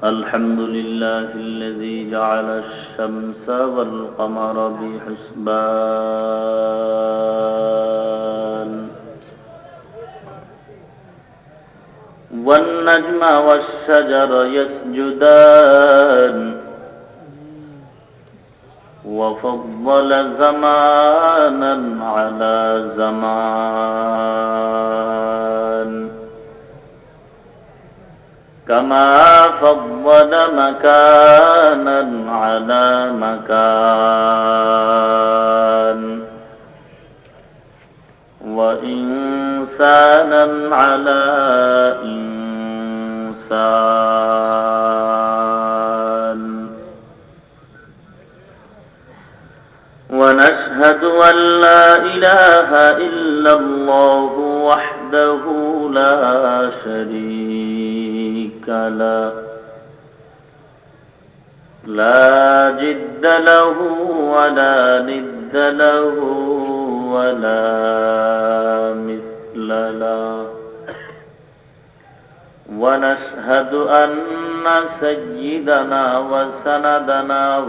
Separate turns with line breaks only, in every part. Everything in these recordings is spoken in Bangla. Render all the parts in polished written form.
الحمد لله الذي جعل الشمس والقمر بحسبان والنجم والشجر يسجدان وفضل زمانا على زمان كما فضل مكانا على مكان وإنسانا على إنسان ونشهد أن لا إله إلا الله وحده لا شريك له لا جد له ولا ند له ولا مثل له ونشهد أن سيدنا وسندنا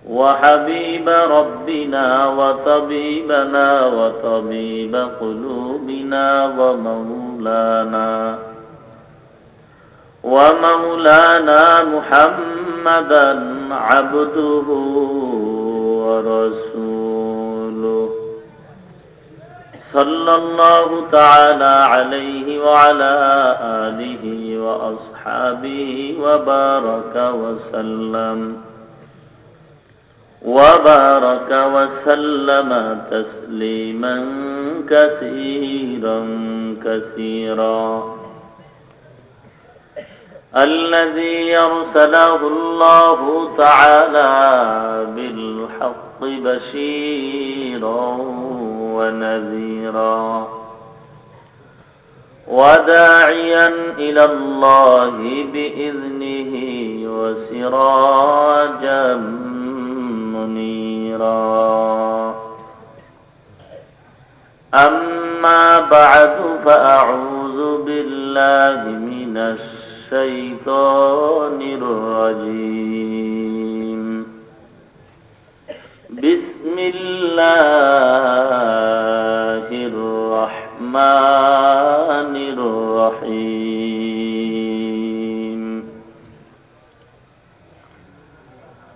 وحبيب ربنا وطبيب قلوبنا ومولانا محمدا عبده ورسوله صلى الله تعالى عليه وعلى آله وأصحابه وبارك وسلم تسليما كثيرا الذي أرسله الله تعالى بالحق بشيرا ونذيرا وداعيا إلى الله بإذنه وسراجا منيرا أما بعد فأعوذ بالله من الشيطان الرجيم بسم الله الرحمن الرحيم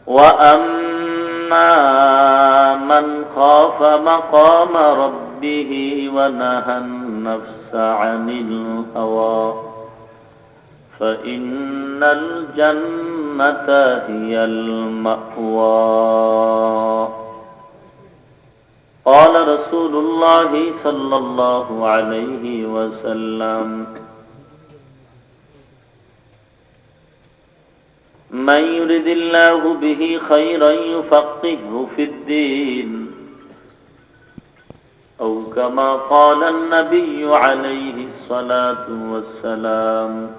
وأما من خاف مقام ربه ونهى النفس عن الهوى فإن الجنة هي المأوى قال رسول الله صلى الله عليه وسلم من يرد الله به خيرا يفقهه في الدين أو كما قال النبي عليه الصلاة والسلام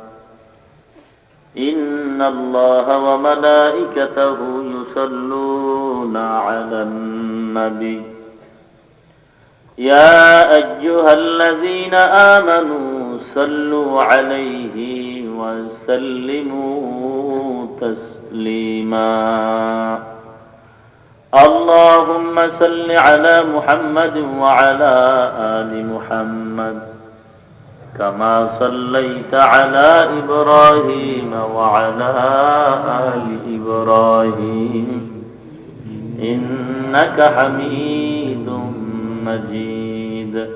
إن الله وملائكته يصلون على النبي يا أيها الذين آمنوا صلوا عليه وسلموا تسليما اللهم صل على محمد وعلى آل محمد كما صليت على إبراهيم وعلى آل إبراهيم إنك حميد مجيد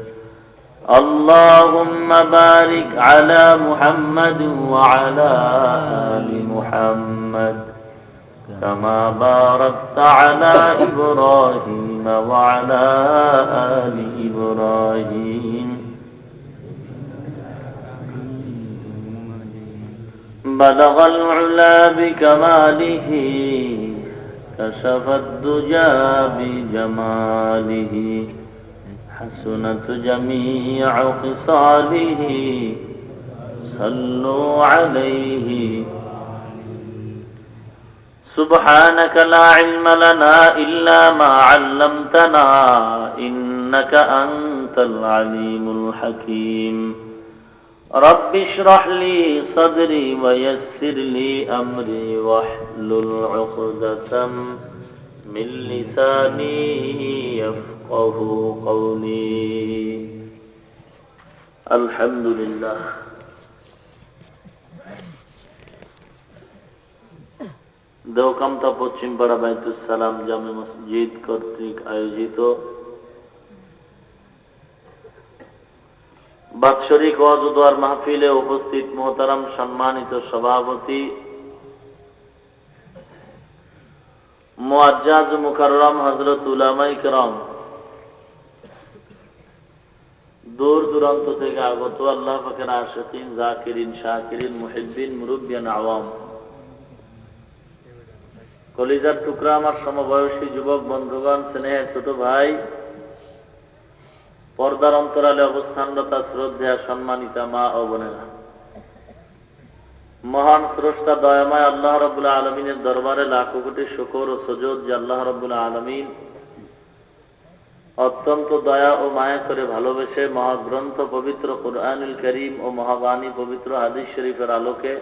اللهم بارك على محمد وعلى آل محمد كما باركت على إبراهيم وعلى آل إبراهيم بلغ العلا بكماله كشف الدجى بجماله حسنت جميع خصاله صلوا عليه سبحانك لا علم لنا إلا ما علمتنا إنك أنت العليم الحكيم رب اشرح لي صدري ويسر لي أمري واحلل عقدة من لساني يفقه قولي الحمد لله দেওকামতা পশ্চিমপাড়া বাইতুস সালাম জামে মসজিদ কর্তৃক আয়োজিত বাৎসরিক ওয়াজ ও দোয়ার মাহফিলে উপস্থিত মোহতারাম সম্মানিত সভাপতি মুআজ্জাজ মুকাররম হযরত উলামায়ে কেরাম, দূর দূরান্ত থেকে আগত আল্লাহ পাকের আশিকিন, জাকিরিন, শাকিরিন, মুহিব্বিন, মুরব্বিয়ান, আওয়াম, কলিজার টুকরা আমার সমবয়সী যুবক বন্ধুগণ, স্নেহের ছোট ভাই, পর্দার অন্তরালে অবস্থানরত শ্রদ্ধেয় সম্মানিতা মা ও বোনেরা, মহান স্রষ্টা দয়াময় আল্লাহ রাব্বুল আলামিনের দরবারে লাখো কোটি শুকর ও সুজুদ যে আল্লাহ রাব্বুল আলামিন অত্যন্ত দয়া ও মায়া করে ভালোবেসে মহাগ্রন্থ পবিত্র কুরআনুল কারীম ও মহাবাণী পবিত্র হাদিস শরীফের আলোকে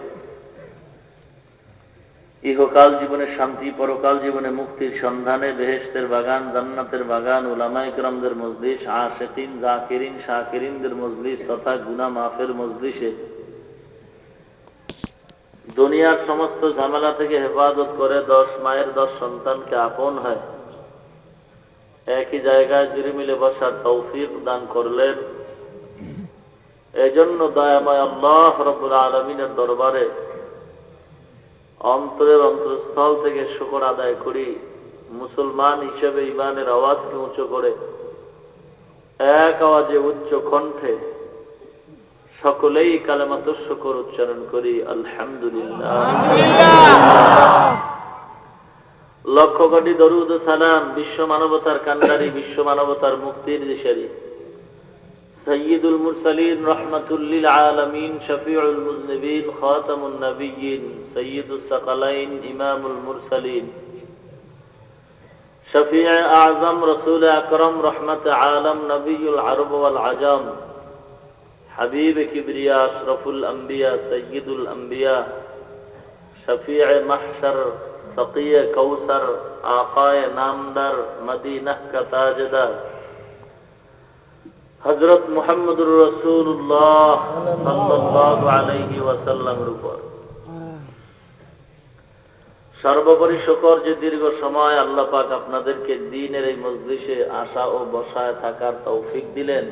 ইহকাল জীবনে শান্তি, পরকাল জীবনে মুক্তির সন্ধানে বেহেশতের বাগান, জান্নাতের বাগান, উলামায়ে কেরামদের মজলিস, আশিকিন, জাকিরিন, শাকিরিনদের মজলিস তথা গুনাহ মাফের মজলিসে দুনিয়ার সমস্ত ঝামেলা থেকে হেফাজত করে 10 মায়ের 10 সন্তানকে আপন হয় একই জায়গায় জুড়ে মিলে বসার তৌফিক দান করলেন। এজন্য দয়াময় আল্লাহ রাব্বুল আলামিনের দরবারে অন্তরের অন্তরস্থল থেকে শুকর আদায় করি। মুসলমান হিসেবে ইমানের আওয়াজকে উঁচু করে এক আওয়াজে উচ্চ কণ্ঠে সকলেই কালেমাতুশ শুকর উচ্চারণ করি, আলহামদুলিল্লাহ। লক্ষ কোটি দরুদ ও সালাম বিশ্ব মানবতার কান্ডারি, বিশ্ব মানবতার মুক্তির দিশারি সৈয়দুল মুরসালিন, রহমাতুল লিল আলামিন, শফিউল মুজনিবিন, খাতামুন নবিয়্যিন, সৈয়দুস সাকালাইন, ইমামুল মুরসালিন, শফিউ আযম, রাসূল আকরাম, রহমত আলম, নবিয়ুল আরব ওয়াল আজম, হাবিব কিবরিয়া, আশরাফুল আম্বিয়া, সৈয়দুল আম্বিয়া, শফিউ মাহশর, সকিয়ে কৌসর, আকায়ে নামদার, মদিনাহ কা তাজদার হযরত মুহাম্মদুর রাসূলুল্লাহ সাল্লাল্লাহু আলাইহি ওয়াসাল্লামের উপর সর্বোপরি শুকর যে দীর্ঘ সময় আল্লাহ পাক আপনাদেরকে দ্বীনের এই মজলিসে আসা ও বসায় থাকার তৌফিক দিলেন।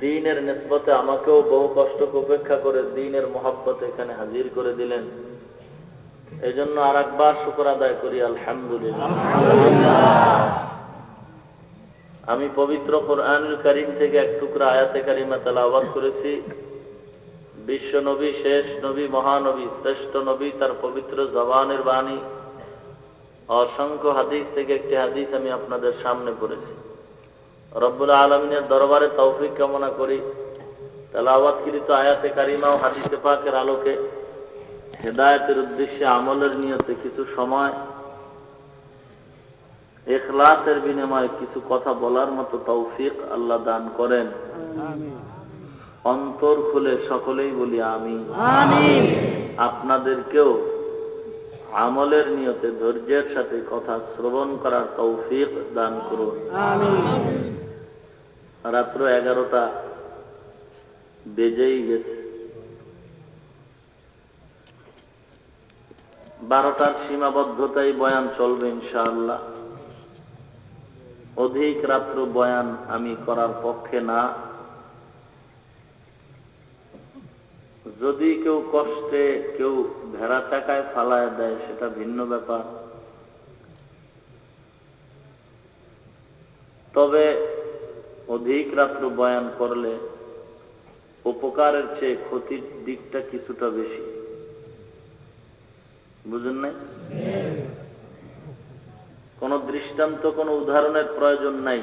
দ্বীনের নিসবতে আমাকেও বহু কষ্ট উপেক্ষা করে দ্বীনের মহব্বতে এখানে হাজির করে দিলেন। এজন্য আরেকবার শুকর আদায় করি, আলহামদুলিল্লাহ। আমি পবিত্র কুরআনুল কারীম থেকে এক টুকরা আয়াতে কারিমা তেলাওয়াত করেছি। বিশ্ব নবী, শেষ নবী, মহানবী, শ্রেষ্ঠ নবী, তার পবিত্র জবানের বাণী, অসংখ্য হাদিস থেকে একটি হাদিস আমি আপনাদের সামনে পড়েছি। রব্বুল আলামিনের দরবারে তৌফিক কামনা করি তেলাওয়াতকৃত আয়াতে কারিমা ও হাদিসে পাকের আলোকে হেদায়েতের উদ্দেশ্যে আমলের নিয়তে কিছু সময় ইখলাসের বিনিময়ে কিছু কথা বলার মতো তৌফিক আল্লাহ দান করেন। অন্তর খুলে সকলেই বলি আমিন। আপনাদেরকেও আমলের নিয়তে ধৈর্যের সাথে কথা শ্রবণ করার তৌফিক দান করুন। রাত্র 11টা বেজেই গেছে। 12টার সীমাবদ্ধতায় বয়ান চলবে ইনশাআল্লাহ। অধিক রাত্র বয়ান আমি করার পক্ষে না। যদি কেউ কষ্টে কেউ ভেড়া চাকায় ফালায় দেয় সেটা ভিন্ন ব্যাপার। তবে অধিক রাত্র বয়ান করলে উপকারের চেয়ে ক্ষতির দিকটা কিছুটা বেশি। বুঝেন নাই? কোন দৃষ্টান্ত, কোন উদাহরণের প্রয়োজন নাই।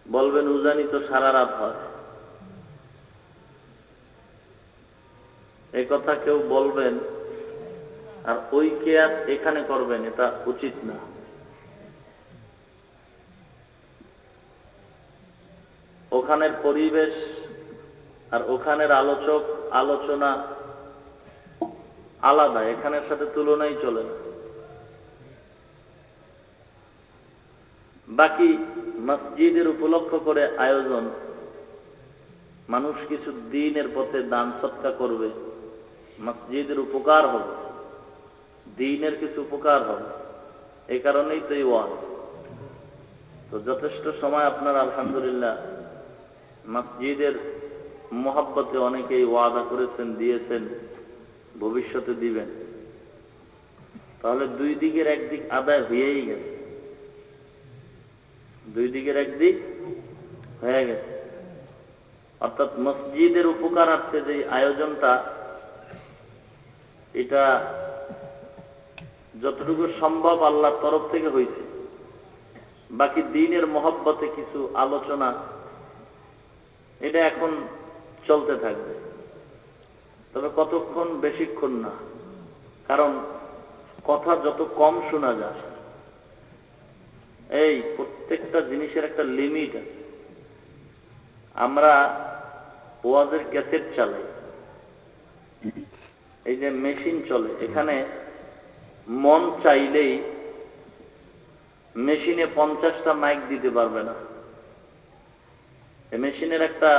বলবেন উজানি তো সারা রাত হয়, এই কথা কেউ বলবেন কিয়াস এখানে করবেন, এটা উচিত না। ওখানের পরিবেশ আর ওখানের আলোচক আলোচনা আলাদা, এখানের সাথে তুলনাই চলে না। বাকি মসজিদের উপলক্ষ করে আয়োজন, মানুষ কিছু দ্বীনের পথে দান সৎকা করবে, মসজিদের উপকার হবে, দ্বীনের কিছু উপকার হবে, এই কারণেই তো এই ওয়াজ। তো যথেষ্ট সময় আপনারা আলহামদুলিল্লাহ মসজিদের মহব্বতে অনেকেই ওয়াদা করেছেন, দিয়েছেন, ভবিষ্যতে দিবেন। তাহলে দুই দিকের একদিক আদায় হয়েই গেছে, দুই দিকের একদিক হয়ে গেছে। অর্থাৎ মসজিদের উপকারার্থে যে আয়োজনটা, এটা যতটুকু সম্ভব আল্লাহর তরফ থেকে হয়েছে। বাকি দ্বীনের মহব্বতে কিছু আলোচনা, এটা এখন চলতে থাকবে, তবে কতক্ষণ, বেশিক্ষণ না। কারণ কথা যত কম শোনা যায়, এই প্রত্যেকটা জিনিসের একটা লিমিট আছে। আমরা ওয়াজের ক্যাসেট চালাই, এই যে মেশিন চলে, এখানে মন চাইলেই মেশিনে 50টা মাইক দিতে পারবে না। এই মেশিনের একটা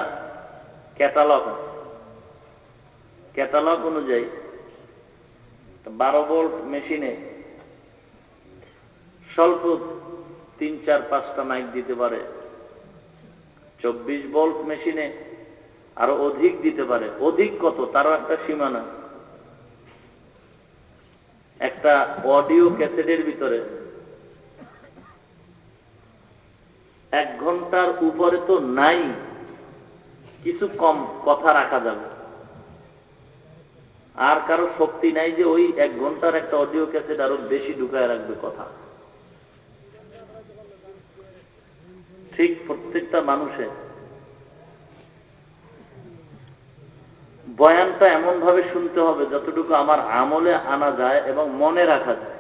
ক্যাটালগ আছে, ক্যাটালগ অনুযায়ী 12 ভোল্ট মেশিনে স্বল্প 3, 4, 5টা মাইক দিতে পারে, 24 ভোল্ট মেশিনে আরো অধিক দিতে পারে। অধিক কত, তারও একটা সীমানা। একটা অডিও ক্যাসেটের ভিতরে 1 ঘন্টার উপরে তো নাই, কিছু কম কথা রাখা যাবে। আর কারো শক্তি নাই যে ওই 1 ঘন্টার একটা অডিও ক্যাসেট আরো বেশি ঢুকায় রাখবে কথা। ঠিক প্রত্যেকটা মানুষের বয়ানটা এমন ভাবে শুনতে হবে যতটুকু আমার আমলে আনা যায় এবং মনে রাখা যায়।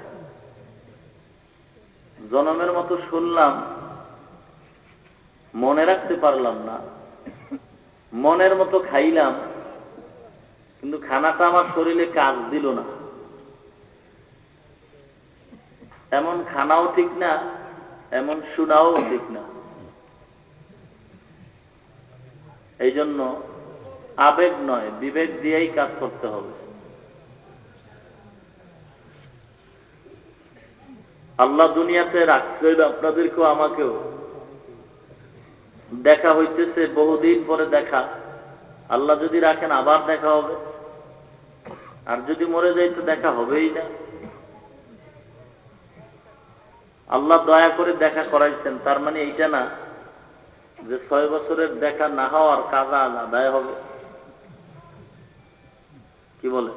জনমের মতো শুনলাম, মনে রাখতে পারলাম না, মনের মতো খাইলাম, কিন্তু খানাটা আমার শরীরে কাজ দিল না, এমন খানাও ঠিক না, এমন শোনাও ঠিক না। এই জন্য আবেগ নয়, বিবেক দিয়েই কাজ করতে হবে। আল্লাহ দুনিয়াতে রাখছেন আপনাদেরকেও আমাকেও, দেখা হইতেছে বহুদিন পরে দেখা। আল্লাহ যদি রাখেন আবার দেখা হবে, আর যদি মরে যাই তো দেখা হবেই না। আল্লাহ দয়া করে দেখা করাইছেন, তার মানে এইটা না যে 6 বছরের দেখা না হওয়ার কাজা আদায় হবে। কি বলে?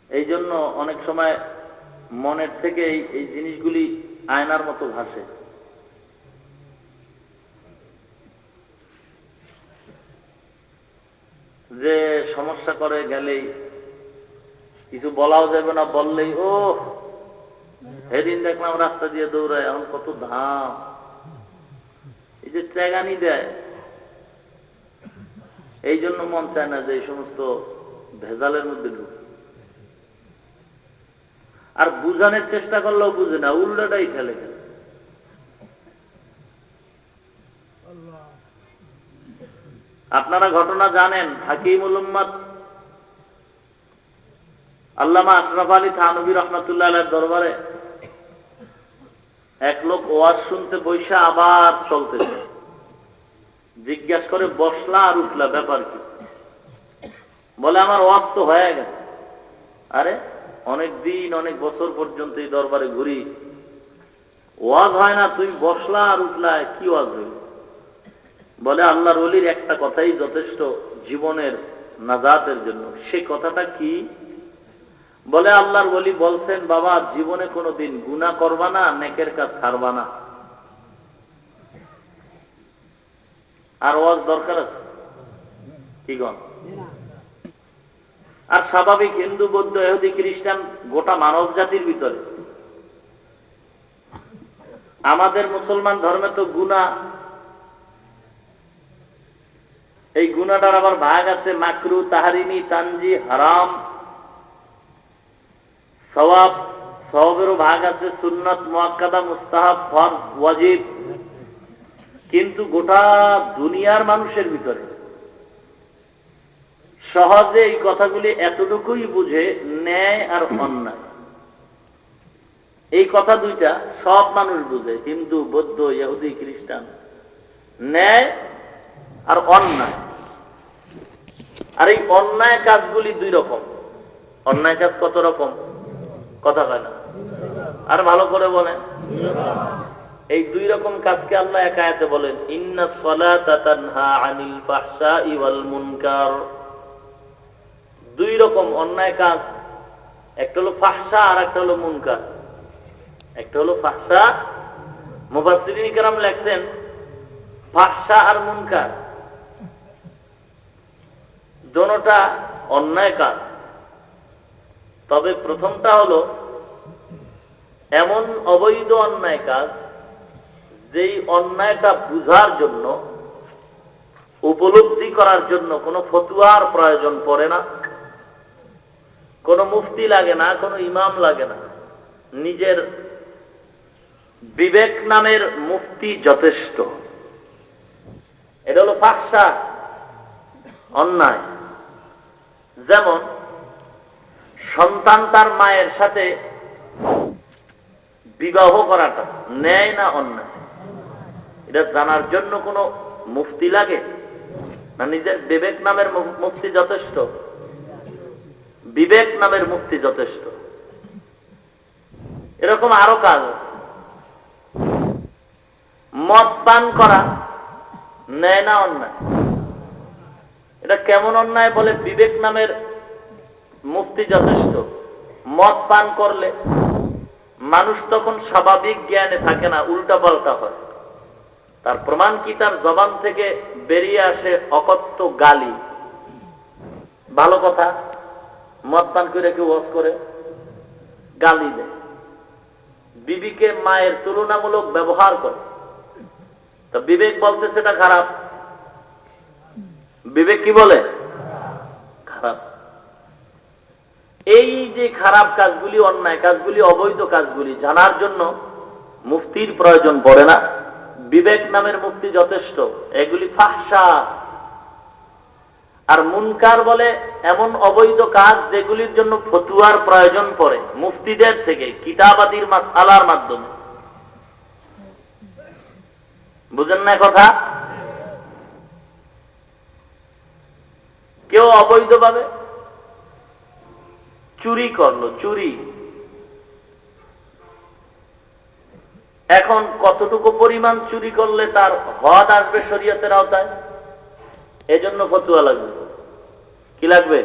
এই জন্য অনেক সময় মনের থেকে এই জিনিসগুলি আয়নার মতো ভাসে। যে সমস্যা করে গেলেই কিছু বলাও যাবে না, বললেই ও সেদিন দেখলাম রাস্তা দিয়ে দৌড়ায়, এখন কত ধাম। এই যে ত্যাগানি দেয়, এই জন্য মন চায় না যে এই সমস্ত ভেজালের মধ্যে ঢুকে। আর বুঝানোর চেষ্টা করলেও বুঝে না, উল্টাটাই ফেলে ফেলে। আপনারা ঘটনা জানেন, হাকিমুল উম্মাত আল্লামা আশরাফ আলী থানভী রহমাতুল্লাহ আলাইহির দরবারে এক লোক ওয়াজ শুনতে বৈশা আবার চলতেছে। জিজ্ঞাসা করে, বসলা আর উঠলা, ব্যাপার কি? বলে, আমার ওয়াজ তো হয়ে গেছে। আরে অনেক দিন, অনেক বছর পর্যন্ত এই দরবারে ঘুরি, ওয়াজ হয় না, তুই বসলা আর উঠলা, কি ওয়াজ হইল? বলে, আল্লাহর ওলির একটা কথাই যথেষ্ট জীবনের নাজাতের জন্য। সে কথাটা কি? বলে, আল্লাহর ওলি বলছেন, বাবা জীবনে কোনোদিন গুনাহ করবা না, নেকের কাজ ছাড়বা না। আর ওয়াজ দরকার আছে কি গণ? স্বাভাবিক হিন্দু, বৌদ্ধ, ইহুদি, খ্রিস্টান, গোটা মানব জাতির ভিতরে। আমাদের মুসলমান ধর্মে তো গুনাহ, এই গুনাহটার আবার ভাগ আছে মাকরু, তাহরিমি, তানজি, হারাম, সওয়াব। সওয়াবেরও ভাগ আছে সুন্নাত, মুআক্কাদা, মুস্তাহাব, ফরজ, ওয়াজিব। কিন্তু গোটা দুনিয়ার মানুষের ভিতরে সহজে এই কথাগুলি এতটুকুই বুঝে, ন্যায় আর অন্যায়। এই কথা দুইটা সব মানুষ বুঝে, হিন্দু, বৌদ্ধ, ইহুদি, খ্রিস্টান। ন্যায় আর অন্যায়। আর এই অন্যায় কাজগুলি দুই রকম। অন্যায় কাজ কত রকম? কথা কয় না, আর ভালো করে বলেন। এই দুই রকম কাজকে আল্লাহ এক আয়াতে বলেন, ইন্নাস সালাতা তানহা আনিল ফাহশাই ওয়াল মুনকার। দুই রকম অন্যায় কাজ, একটা হলো ফাহশা আর একটা হলো মুনকার। একটা হলো ফাহশা, মুফাসসিরিন কেরাম লেখছেন ফাহশা আর মুনকার দুটোটা অন্যায় কাজ। তবে প্রথমটা হলো এমন অবৈধ অন্যায় কাজ যেই অন্যায়টা বুঝার জন্য, উপলব্ধি করার জন্য কোনো ফতোয়ার প্রয়োজন পড়ে না, কোনো মুফতি লাগে না, কোনো ইমাম লাগে না, নিজের বিবেক নামের মুফতি যথেষ্ট। এটা হলো ফাহশা, অন্যায়। যেমন সন্তান তার মায়ের সাথে বিবাহ করাটা ন্যায় না অন্যায়? এটা জানার জন্য কোনো মুফতি লাগে না নিজের বিবেক নামের মুফতি যথেষ্ট? বিবেক নামের মুফতি যথেষ্ট। এরকম আরো কাজ। মদ পান করা ন্যায় না অন্যায়? এটা কেমন অন্যায় বলে বিবেক নামের মুফতি যথেষ্ট। মদ পান করলে মানুষ তখন স্বাভাবিক জ্ঞানে থাকে না, উল্টা পাল্টা হয়। তার প্রমাণ কি? তার জবান থেকে বেরিয়ে আসে অকথ্য গালি। ভালো কথা, মদ পান করে কেউ ওয়াজ করে, গালি দেয়, বিবিকে মায়ের তুলনামূলক ব্যবহার করে। তো বিবেক বলতে সেটা খারাপ। বিবেক কি বলে? খারাপ। এই যে খারাপ কাজগুলি, অন্যায় কাজগুলি, অবৈধ কাজগুলি জানার জন্য মুফতির প্রয়োজন পড়ে না, বিবেক নামের মুফতি যথেষ্ট। এগুলি ফাহশা। আর মুনকার বলে এমন অবৈধ কাজ যেগুলির জন্য ফতোয়ার প্রয়োজন পড়ে মুফতিদের থেকে, কিতাবাদির মাসআলার মাধ্যমে। বুঝেন না কথা? কেউ অবৈধভাবে চুরি করলো, চুরি। এখন কতটুকু পরিমাণ চুরি করলে তার হদ আসবে শরীয়তের আওতায়? এজন্য ফতোয়া লাগবে। কি লাগবে?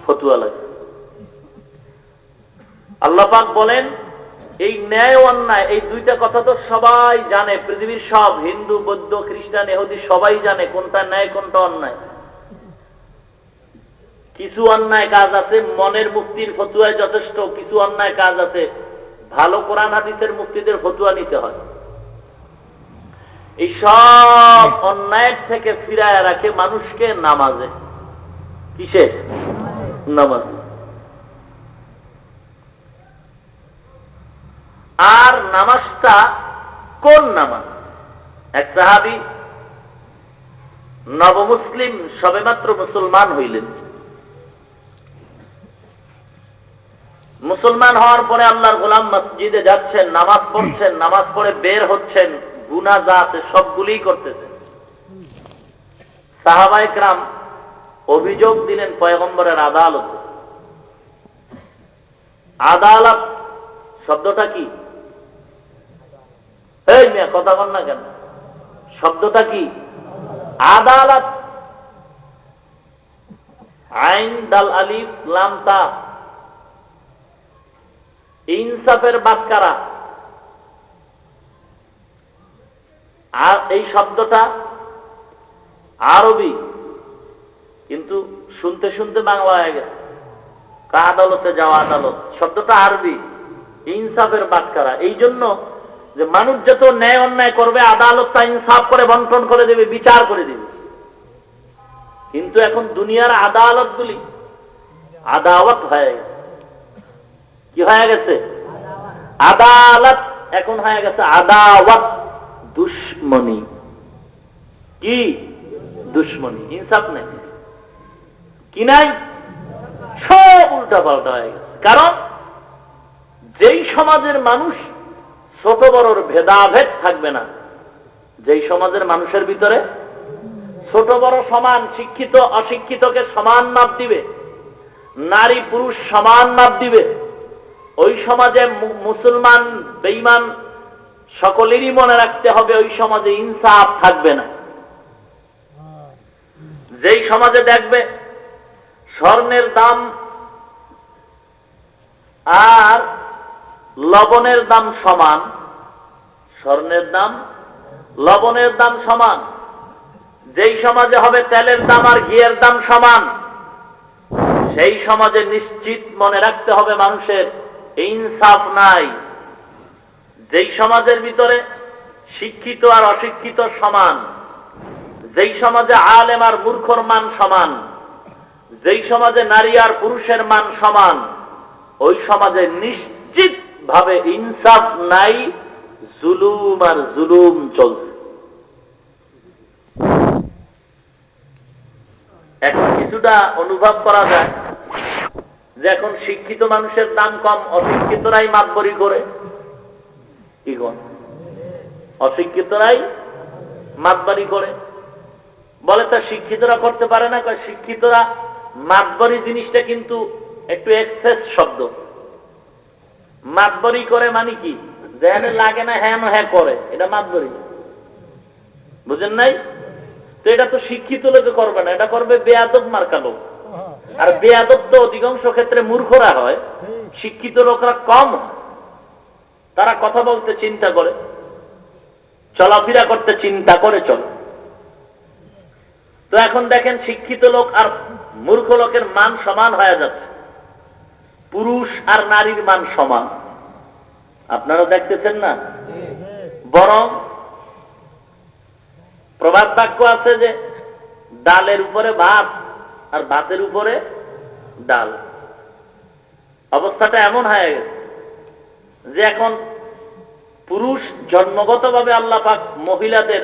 ফতোয়া লাগবে। আল্লাহ পাক বলেন, এই ন্যায় অন্যায় এই দুইটা কথা তো সবাই জানে, পৃথিবীর সব হিন্দু, বৌদ্ধ, খ্রিস্টান, ইহুদি সবাই জানে কোনটা ন্যায় কোনটা অন্যায়। কিছু অন্যায় কাজ আছে মনের মুক্তির ফতোয়ায় যথেষ্ট, কিছু অন্যায় কাজ আছে ভালো কোরআন হাদিসের মুফতিদের ফতোয়া নিতে হয়। এই সব অন্যায়ের থেকে ফিরায় রাখে মানুষকে নামাজে। কিসে? নামাজ। আর নামাজটা কোন নামাজ? এক সাহাবী নবমুসলিম, সবেমাত্র মুসলমান হইলেন। মুসলমান হওয়ার পরে আল্লাহর গোলাম, মসজিদে যাচ্ছেন, নামাজ পড়ছেন, নামাজ পড়ে বের হচ্ছেন, গুনাহ যা আছে সবগুলি করতেছেন। সাহাবায়ে কেরাম অভিযোগ দিলেন পয়গম্বরের আদালতে। আদালত শব্দটা কি? এই মিয়া কথা বল না কেন? শব্দটা কি? আদালত। আইন দাল আলিফ লাম তা, ইনসাফের বাক্কারা। আর এই শব্দটা আরবি, কিন্তু শুনতে শুনতে বাংলা হয়ে গেছে। আদালতে যাওয়া, আদালত শব্দটা আরবি, ইনসাফের বাটখারা। এই জন্য যে মানুষ যত ন্যায় অন্যায় করবে আদালত তা ইনসাফ করে বন্টন করে দেবে, বিচার করে দেবে। কিন্তু এখন দুনিয়ার আদালত গুলি আদাওয়াত হয়ে গেছে। কি হয়ে গেছে? আদালত এখন হয়ে গেছে আদাওয়াত, দুশ্মনী। কি দুশ্মনী? ইনসাফ নেই, কি নাই, সব উল্টা পাল্টা হয়ে গেছে। কারণ যেই সমাজের মানুষ ছোট বড়র ভেদাভেদ থাকবে না, যেই সমাজের মানুষের ভিতরে ছোট বড় সমান, শিক্ষিত অশিক্ষিতকে সমান মাপ দিবে, নারী পুরুষ সমান মাপ দিবে, ওই সমাজে মুসলমান বেঈমান সকলেরই মনে রাখতে হবে ওই সমাজে ইনসাফ থাকবে না। যেই সমাজে দেখবে স্বর্ণের দাম আর লবণের দাম সমান, স্বর্ণের দাম লবণের দাম সমান, যেই সমাজে হবে তেলের দাম আর ঘিয়ের দাম সমান, সেই সমাজে নিশ্চিত মনে রাখতে হবে মানুষের ইনসাফ নাই। যেই সমাজের ভিতরে শিক্ষিত আর অশিক্ষিত সমান, যেই সমাজে আলেম আর মূর্খর মান সমান, যেই সমাজে নারী আর পুরুষের মান সমান, ওই সমাজে নিশ্চিত ভাবে ইনসাফ নাই, জুলুম আর জুলুম চলছে। এখন কিছুটা অনুভব করা যায় যে এখন শিক্ষিত মানুষের দাম কম, অশিক্ষিতরাই মাতবরি করে। কি কোন? অশিক্ষিতরাই মাতবরি করে। বলে তা শিক্ষিতরা করতে পারে না? শিক্ষিতরা মাতবরি জিনিসটা কিন্তু একটু এক্সেস শব্দ। মাতবরি করে মানে কি? যেন লাগে না হ্যাঁ হ্যাঁ করে, এটা মাতবরি। বুঝেন নাই? তো এটা তো শিক্ষিত লোকে করবে না, এটা করবে বেয়াদব মার্কা লোক। আর বেয়াদব তো অধিকাংশ ক্ষেত্রে মূর্খরা হয়, শিক্ষিত লোকরা কম হয়। তারা কথা বলতে চিন্তা করে, চলাফেরা করতে চিন্তা করে চলে। তো এখন দেখেন শিক্ষিত লোক আর মূর্খ লোকের মান সমান হয়ে যাচ্ছে, পুরুষ আর নারীর মান সমান। আপনারা দেখতেছেন না? বরং প্রবাদ বাক্য আছে যে ডালের উপরে ভাত আর ভাতের উপরে ডাল। অবস্থাটা এমন হয়ে গেছে যে এখন পুরুষ জন্মগতভাবে আল্লাহ পাক মহিলাদের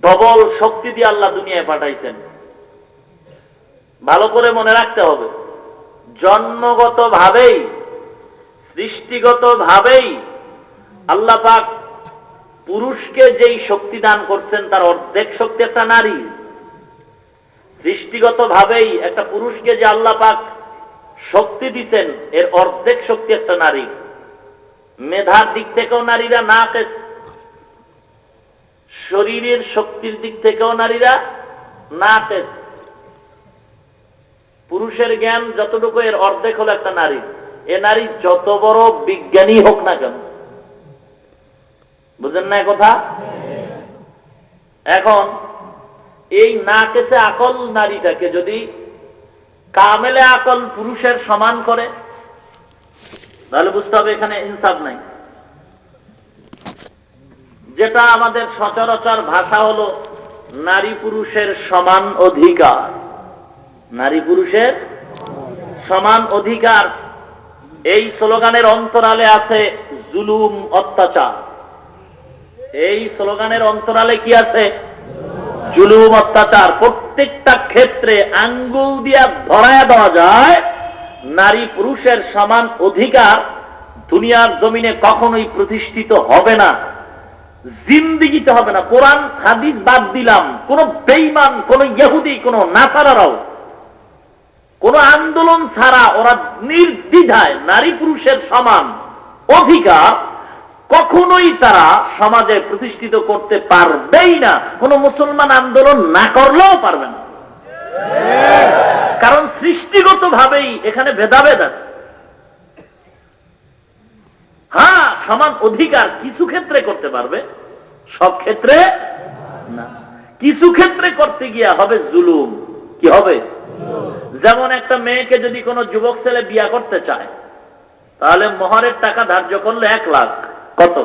ডবল শক্তি দিয়ে আল্লাহ দুনিয়ায় পাঠাইছেন। ভালো করে মনে রাখতে হবে, জন্মগত ভাবেই সৃষ্টিগত ভাবেই আল্লাহ পাক পুরুষকে যেই শক্তি দান করছেন তার অর্ধেক শক্তি একটা নারী। সৃষ্টিগত ভাবেই একটা পুরুষকে যে আল্লাহ পাক শক্তি দিচ্ছেন এর অর্ধেক শক্তি একটা নারী। মেধার দিক থেকেও নারীরা নাকেস, শরীরের শক্তির দিক থেকেও নারীরা নাকেস। পুরুষের জ্ঞান যতটুকু এর অর্ধেক হলো একটা নারী। এ নারী যত বড় বিজ্ঞানী হোক না কেন, বুঝেন না কথা? এখন এই নাকেসে আকল নারীটাকে যদি কামেলে আকল পুরুষের সমান করে, তাহলে বুঝতে হবে এখানে ইনসাফ নাই। যেটা আমাদের সচরাচর ভাষা হলো নারী পুরুষের সমান অধিকার। নারী পুরুষের সমান অধিকার, এই স্লোগানের অন্তরালে আছে জুলুম, অত্যাচার। এই স্লোগানের অন্তরালে কি আছে? জুলুম, অত্যাচার। প্রত্যেকটা ক্ষেত্রে আঙ্গুল দিয়া ধরায় দেওয়া যায় নারী পুরুষের সমান অধিকার দুনিয়ার জমিনে কখনোই প্রতিষ্ঠিত হবে না, জিন্দিগিতে হবে না। কোরআন হাদিস বাদ দিলাম, কোন বেঈমান, কোন ইহুদি, কোন নাসারারাও কোন আন্দোলন ছাড়া ওরা নির্দ্বিধায় নারী পুরুষের সমান অধিকার কখনোই তারা সমাজে প্রতিষ্ঠিত করতে পারবেই না। কোন মুসলমান আন্দোলন না করলেও পারবে না, কারণ সৃষ্টিগত ভাবেই এখানে ভেদাভেদ আছে। হ্যাঁ, সমান অধিকার কিছু ক্ষেত্রে করতে পারবে, সব ক্ষেত্রে না। কিছু ক্ষেত্রে করতে গিয়া হবে জুলুম। কি হবে? যেমন একটা মেয়েকে যদি কোনো যুবক ছেলে বিয়া করতে চায়, তাহলে মোহরের টাকা ধার্য করলে 1 লাখ। কত?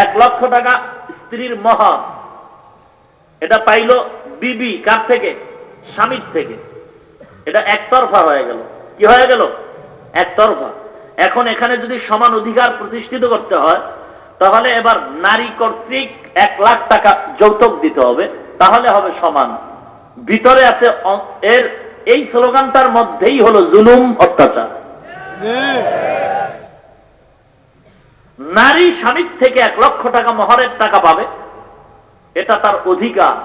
1 লক্ষ টাকা স্ত্রীর মোহর। এটা পাইল বিবি কার থেকে? স্বামীর থেকে। এটা একতরফা হয়ে গেল। কি হয়ে গেল? একতরফা। এখন এখানে যদি সমান অধিকার প্রতিষ্ঠিত করতে হয়, তাহলে এবার নারী কর্তৃক 1 লাখ টাকা যৌতুক দিতে হবে, তাহলে হবে সমান। ভিতরে আছে এর এই স্লোগানটার মধ্যেই হলো জুলুম, অত্যাচার। নারী স্বামীর থেকে 1 লক্ষ টাকা মোহরের টাকা পাবে, এটা তার অধিকার।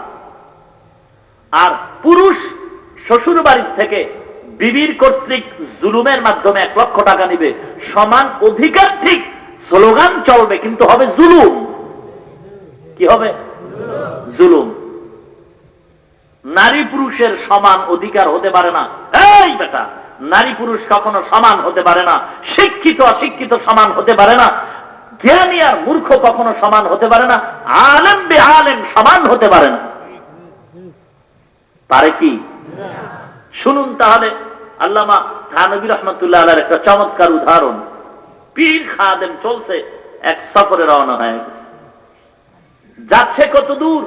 আর পুরুষ শ্বশুর বাড়ির থেকে বিবির কর্তৃক জুলুমের মাধ্যমে 1 লক্ষ টাকা নিবে। সমান অধিকার ঠিক, স্লোগান চলবে, কিন্তু হবে জুলুম। কি হবে? জুলুম। নারী পুরুষের সমান অধিকার হতে পারে না। এই বেটা, নারী পুরুষ কখনো সমান হতে পারে না। শিক্ষিত অশিক্ষিত সমান হতে পারে না। জ্ঞানী আর মূর্খ কখনো সমান হতে পারে না। আলেম বে আলেম সমান হতে পারে না। পারে কি? শুনুন তাহলে আল্লামা থানভী রহমাতুল্লাহ আলাইহির একটা চমৎকার উদাহরণ। পীর খাদেম চলছে, এক সফরে রওনা হয়ে গেছে। যাচ্ছে কত দূর?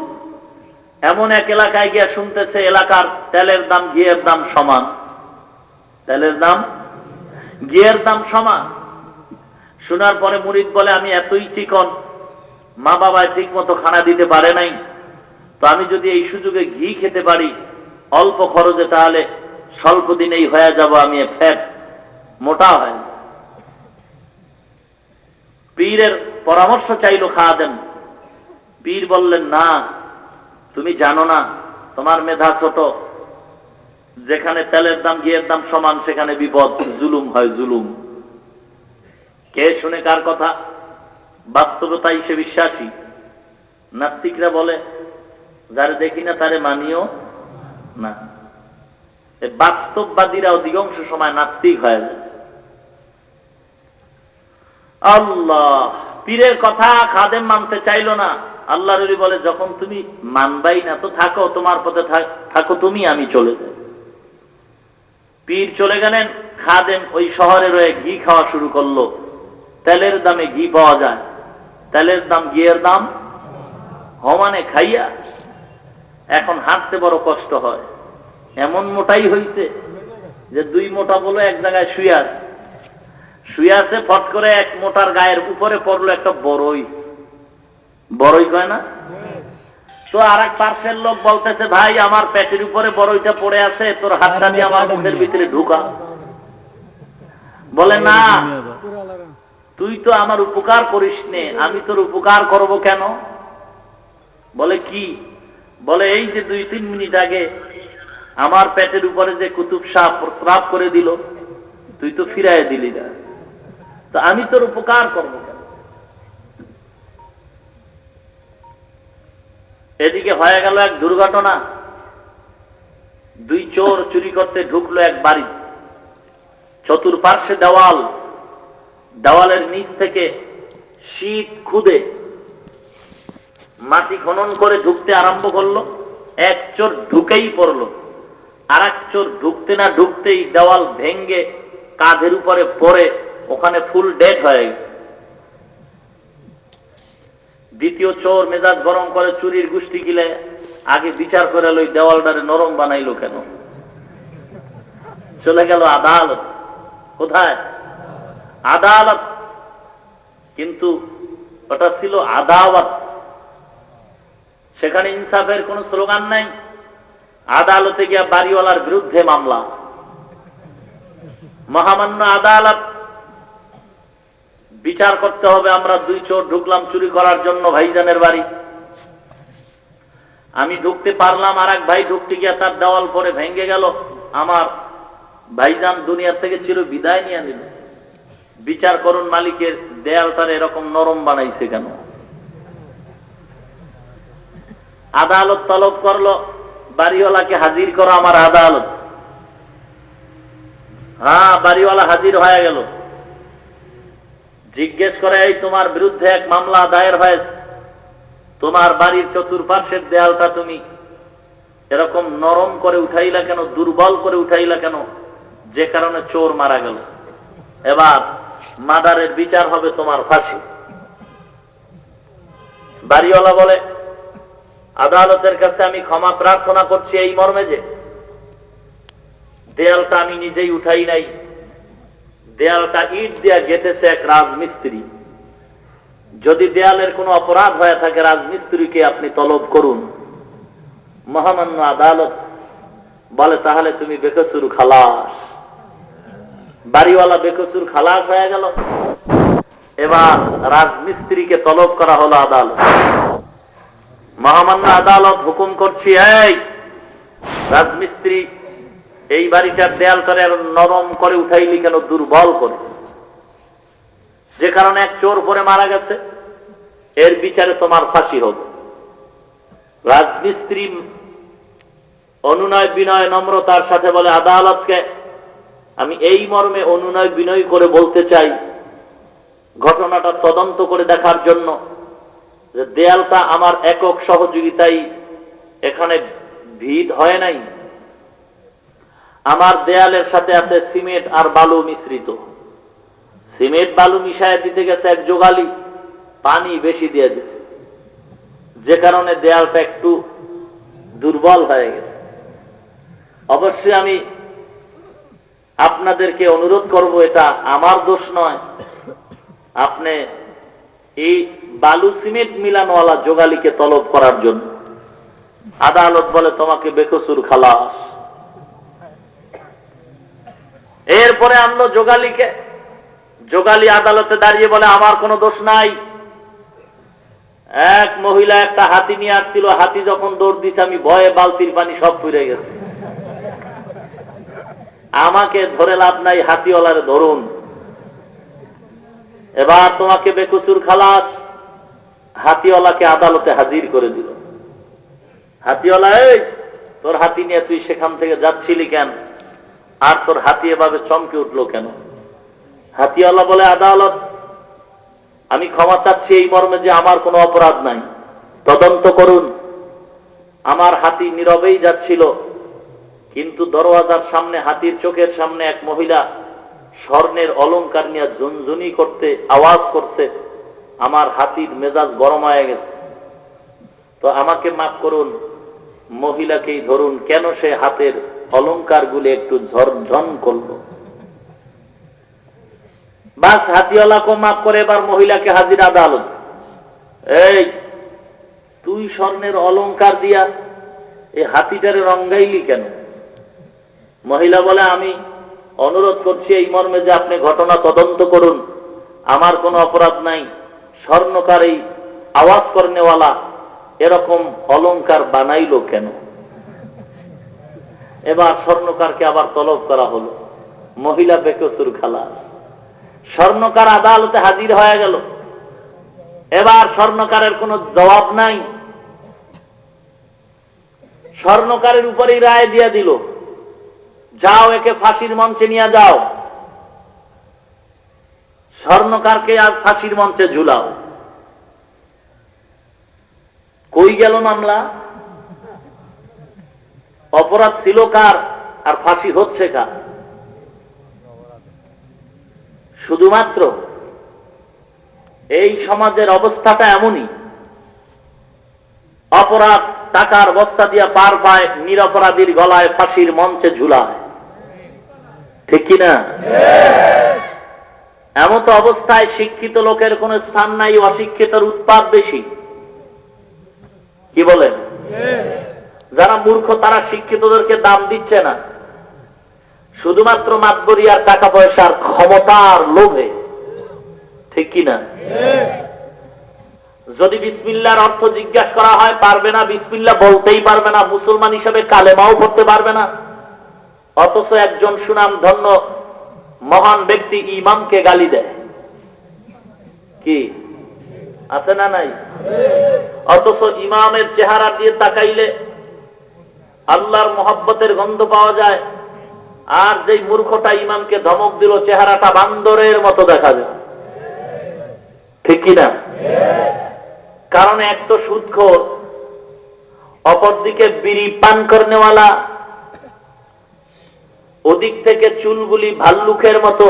এমন এক এলাকায় গিয়ে শুনতেছে এলাকার তেলের দাম ঘিয়ের দাম সমান। তেলের দাম ঘিয়ের দাম সমান। শোনার পরে মুরিদ বলে, আমি এতই চিকন, মা বাবা ঠিক মতো খানা দিতে পারে নাই, তো আমি যদি এই সুযোগে ঘি খেতে পারি অল্প খরচে, তাহলে স্বল্প দিনেই হয়ে যাব, আমি ফ্যাট মোটা হয়। পীরের পরামর্শ চাইল খাদেম। পীর বললেন, না, তুমি জানো না, তোমার মেধা ছোট। যেখানে তেলের দাম ঘিয়ের দাম সমান, সেখানে বিপদ, জুলুম হয়, জুলুম। কে শুনে কার কথা? বাস্তবতাই সে বিশ্বাসী। নাস্তিকরা বলে, যারে দেখি না তারে মানিও না। বাস্তববাদীরা অধিকাংশ সময় নাস্তিক হয়ে যায়। আল্লাহ, পীরের কথা খাদেম মানতে চাইল না। আল্লাহ নবী বলে, যখন তুমি মানবাই না, তো থাকো, তোমার পথে থাকো তুমি, আমি চলে যাই। পীর চলে গেলেন। খাদেম ওই শহরে রয়ে ঘি খাওয়া শুরু করলো। তেলের দামে ঘি পাওয়া যায়, তেলের দাম ঘিয়ের দাম সমানে খাইয়া এখন হাঁটতে বড় কষ্ট হয়। এমন মোটাই হইছে যে 2 মোটা বলে এক জায়গায় শুয়ে আছে। শুয়ে আছে, ফট করে এক মোটার গায়ের উপরে পড়লো একটা বড়ই। বড়ই কয় না? তো আর এক পার্শ্বের লোক বলতেছে, ভাই, আমার পেটের উপরে বড়ইটা পড়ে আছে, তোর হাতটা দিয়ে আমার মুখের ভিতরে ঢুকা। বলে, না, তুই তো আমার উপকার করিস নে, আমি তোর উপকার করব কেন? বলে, কি? বলে, এই যে 2-3 মিনিট আগে আমার পেটের উপরে যে কুতুব শাহ প্রস্রাব করে দিল, তুই তো ফিরাই দিলি না, তো আমি তোর উপকার করব কেন? এদিকে হয়ে গেল এক দুর্ঘটনা। 2 চোর চুরি করতে ঢুকলো এক বাড়ি। চতুর্পার্শ্বে দেওয়াল, দেওয়ালের নিচ থেকে শীত খুদে মাটি খনন করে ঢুকতে আরম্ভ করলো। এক চোর ঢুকেই পড়লো, আর এক চোর ঢুকতে না ঢুকতেই দেওয়াল ভেঙ্গে কাঁধের উপরে পড়ে ওখানে ফুল ডেড হয়ে গেছে। দ্বিতীয় চোর মেজাজ গরম করে চুরির গুষ্টি গিলে আগে বিচার করে লই, দেওয়ালটারে নরম বানাইলো কেন? চলে গেল আদালত। কোথায়? আদালত। কিন্তু ওটা ছিল আদাওয়াত। সেখানে ইনসাফের কোন স্লোগান নাই। আদালতে গিয়া বাড়িওয়ালার বিরুদ্ধে মামলা। মহামান্য আদালত, বিচার করতে হবে। আমরা 2 চোর ঢুকলাম চুরি করার জন্য ভাইজানের বাড়ি। আমি ঢুকতে পারলাম, আর এক ভাই ঢুকতে গিয়া তার দেওয়াল পরে ভেঙে গেল। আমার ভাইজান দুনিয়ার থেকে চির বিদায় নিয়ে নিল। বিচার করুন, মালিকের দেয়ালটার এরকম নরম বানাইছে কেন? আদালত তলব করলো, বাড়িওয়ালাকে হাজির করো আমার আদালত। হ্যাঁ, বাড়িওয়ালা হাজির হয়ে গেল। জিজ্ঞেস করে, এই তোমার বিরুদ্ধে এক মামলা দায়ের হয়েছে, তোমার বাড়ির চতুর্পার্শ্বের দেয়ালটা তুমি এরকম নরম করে উঠাইলা কেন, দুর্বল করে উঠাইলা কেন, যে কারণে চোর মারা গেল। এবার মার্ডারের বিচার হবে তোমার ফাঁসি। বাড়িওয়ালা বলে, আদালতের কাছে আমি ক্ষমা প্রার্থনা করছি এই মর্মে যে দেয়ালটা আমি নিজেই উঠাই নাই, দেয়ালটা ইট দিয়া গেঁথেছে এক রাজমিস্ত্রি। যদি দেয়ালের কোনো অপরাধ হয়ে থাকে রাজমিস্ত্রিকে আপনি তলব করুন। মহামান্য আদালত বলে, তাহলে তুমি বেকসুর খালাস। বাড়িওয়ালা বেকসুর খালাস হয়ে গেল। এবার রাজমিস্ত্রিকে তলব করা হলো আদালত। মহামান্য আদালত হুকুম করছি, এই রাজমিস্ত্রি, এই বাড়িটার দেয়ালটারে নরম করে উঠাইলি কেন, দুর্বল করে, যে কারণে এক চোর পরে মারা গেছে, এর বিচারে তোমার ফাঁসি হবে। রাজমিস্ত্রি অনুনয় বিনয় নম্রতার সাথে বলে, আদালতকে আমি এই মর্মে অনুনয় বিনয় করে বলতে চাই, ঘটনাটা তদন্ত করে দেখার জন্য যে দেয়ালটা আমার একক সহযোগিতায় এখানে ভিত হয় নাই। আমার দেয়ালের সাথে আছে সিমেন্ট আর বালু মিশ্রিত। সিমেন্ট বালু মিশায় দিতে গেছে এক যোগালি, পানি বেশি দিয়ে দিছে, যে কারণে দেয়ালটা একটু দুর্বল হয়ে গেছে। অবশ্যই আমি আপনাদেরকে অনুরোধ করব, এটা আমার দোষ নয়, আপনি এই বালু সিমেন্ট মিলানোওয়ালা যোগালিকে তলব করার জন্য। আদালত বলে, তোমাকে বেকসুর খালাস। এরপরে আনলো যোগালিকে। যোগালি আদালতে দাঁড়িয়ে বলে, আমার কোনো দোষ নাই। এক মহিলা একটা হাতি নিয়ে আসছিল, হাতি যখন দৌড় দিচ্ছে আমি ভয়ে বালতির পানি সব পুড়ে গেছে। আমাকে ধরে লাভ নাই, হাতিওয়ালারে ধরুন। এবার তোমাকে বেকসুর খালাস। হাতিওয়ালাকে আদালতে হাজির করে দিল। হাতিওয়ালা, এই তোর হাতি নিয়ে তুই সেখান থেকে যাচ্ছিলি কেন, আর তোর হাতি এভাবে চমকে উঠলো কেন? হাতিওয়ালা বলে, আদালত আমি ক্ষমা চাচ্ছি এই মর্মে যে আমার কোনো অপরাধ নাই, তদন্ত করুন। আমার হাতি নীরবেই যাচ্ছিল, কিন্তু দরওয়াজার সামনে, হাতির চোখের সামনে এক মহিলা স্বর্ণের অলংকার নিয়ে ঝুনঝুনি করতে আওয়াজ করছে। আমার হাতির মেজাজ গরম হয়ে গেছে, তো আমাকে মাফ করুন, মহিলাকেই ধরুন, কেন সে হাতের অলংকার গুলি একটু ঝরঝন করলো। বাস হাতিওয়ালাকে মাফ করে এবার মহিলাকে হাজির আদালত। এই তুই স্বর্ণের অলংকার দিয়া এই হাতিটারে রঙ্গাইলি কেন? মহিলা বলে, আমি অনুরোধ করছি এই মর্মে যে আপনি ঘটনা তদন্ত করুন, আমার কোনো অপরাধ নাই। স্বর্ণকার এই আওয়াজ করনেওয়ালা এরকম অলংকার বানাইলো কেন? এবার স্বর্ণকারকে আবার তলব করা হলো। মহিলা বেকসুর খালাস। স্বর্ণকার আদালতে হাজির হয়ে গেল। এবার স্বর্ণকারের কোনো জবাব নাই। স্বর্ণকারের উপরেই রায় দিয়ে দিল, যাও একে ফাঁসির মঞ্চে নিয়ে যাও। স্বর্ণকারকে আজ ফাঁসির মঞ্চে ঝুলাও। কই গেল মামলা? অপরাধ ছিল কার আর ফাঁসি হচ্ছে কার? শুধুমাত্র এই সমাজের অবস্থাটা এমনই, অপরাধ টাকার বস্তা দিয়া পার পায়, নিরপরাধীর গলায় ফাঁসির মঞ্চে ঝুলায়, ঠিক কিনা? এমন তো অবস্থায় শিক্ষিত লোকের কোন স্থান নাই, অশিক্ষিতের উৎপাদ বেশি। কি বলেন? যারা মূর্খ তারা শিক্ষিতদেরকে দাম দিচ্ছে না, শুধুমাত্র মাতবরি আর টাকা পয়সার ক্ষমতার লোভে, ঠিক কিনা? যদি বিসমিল্লাহর অর্থ জিজ্ঞাসা করা হয়, পারবে না, বিসমিল্লাহ বলতেই পারবে না, মুসলমান হিসেবে কালেমাও পড়তে পারবে না। অথচ একজন সুনাম ধন্য মহান ব্যক্তি ইমামকে গালি দেয়। কি আছে না নাই? অথচ ইমামের চেহারা দিয়ে তাকাইলে আল্লাহর মহব্বতের গন্ধ পাওয়া যায়। আর যেই মূর্খটা ইমামকে ধমক দিল, চেহারাটা বান্দরের মতো দেখা যায়, ঠিক কিনা? কারণ এক তো সুদখোর, অপরদিকে বিড়ি পান করনেওয়ালা, ওদিক থেকে চুলগুলি ভাল্লুকের মতো,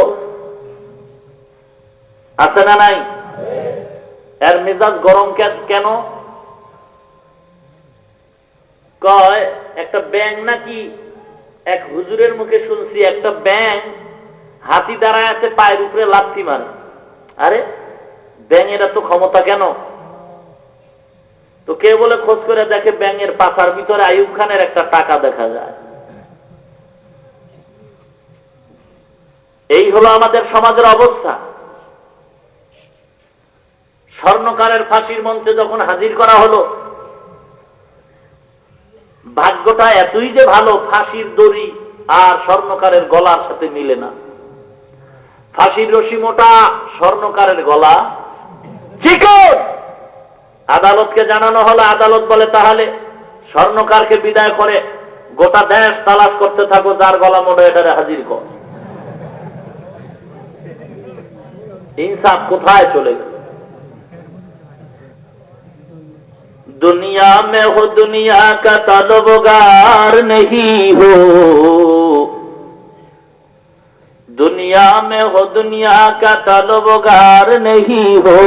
আছে না নাই? এর মেজাজ গরম কেন? কয় একটা ব্যাঙ নাকি, এক হুজুরের মুখে শুনছি একটা ব্যাঙ হাতি দাঁড়ায় আছে, পায়ের উপরে লাথি মারে। আরে ব্যাঙের এত ক্ষমতা কেন? তো কে বলে খোঁজ করে দেখে ব্যাঙের পাতার ভিতরে আইয়ুব খানের একটা টাকা দেখা যায়। এই হলো আমাদের সমাজের অবস্থা। স্বর্ণকারের ফাঁসির মঞ্চে যখন হাজির করা হলো, ভাগ্যটা এতই যে ভালো, ফাঁসির দড়ি আর স্বর্ণকারের গলার সাথে মিলে না। ফাঁসির রশি মোটা, স্বর্ণকারের গলা চিকন। আদালতকে জানানো হলো, আদালত বলে তাহলে স্বর্ণকারকে বিদায় করে গোটা দেশ তালাশ করতে থাকো, যার গলা মোটা এটারে হাজির কর। ইনসাফ কোথায় চলে গেল? दुनिया में हो दुनिया का तलबगार नहीं हो, दुनिया में हो दुनिया का तलबगार नहीं हो,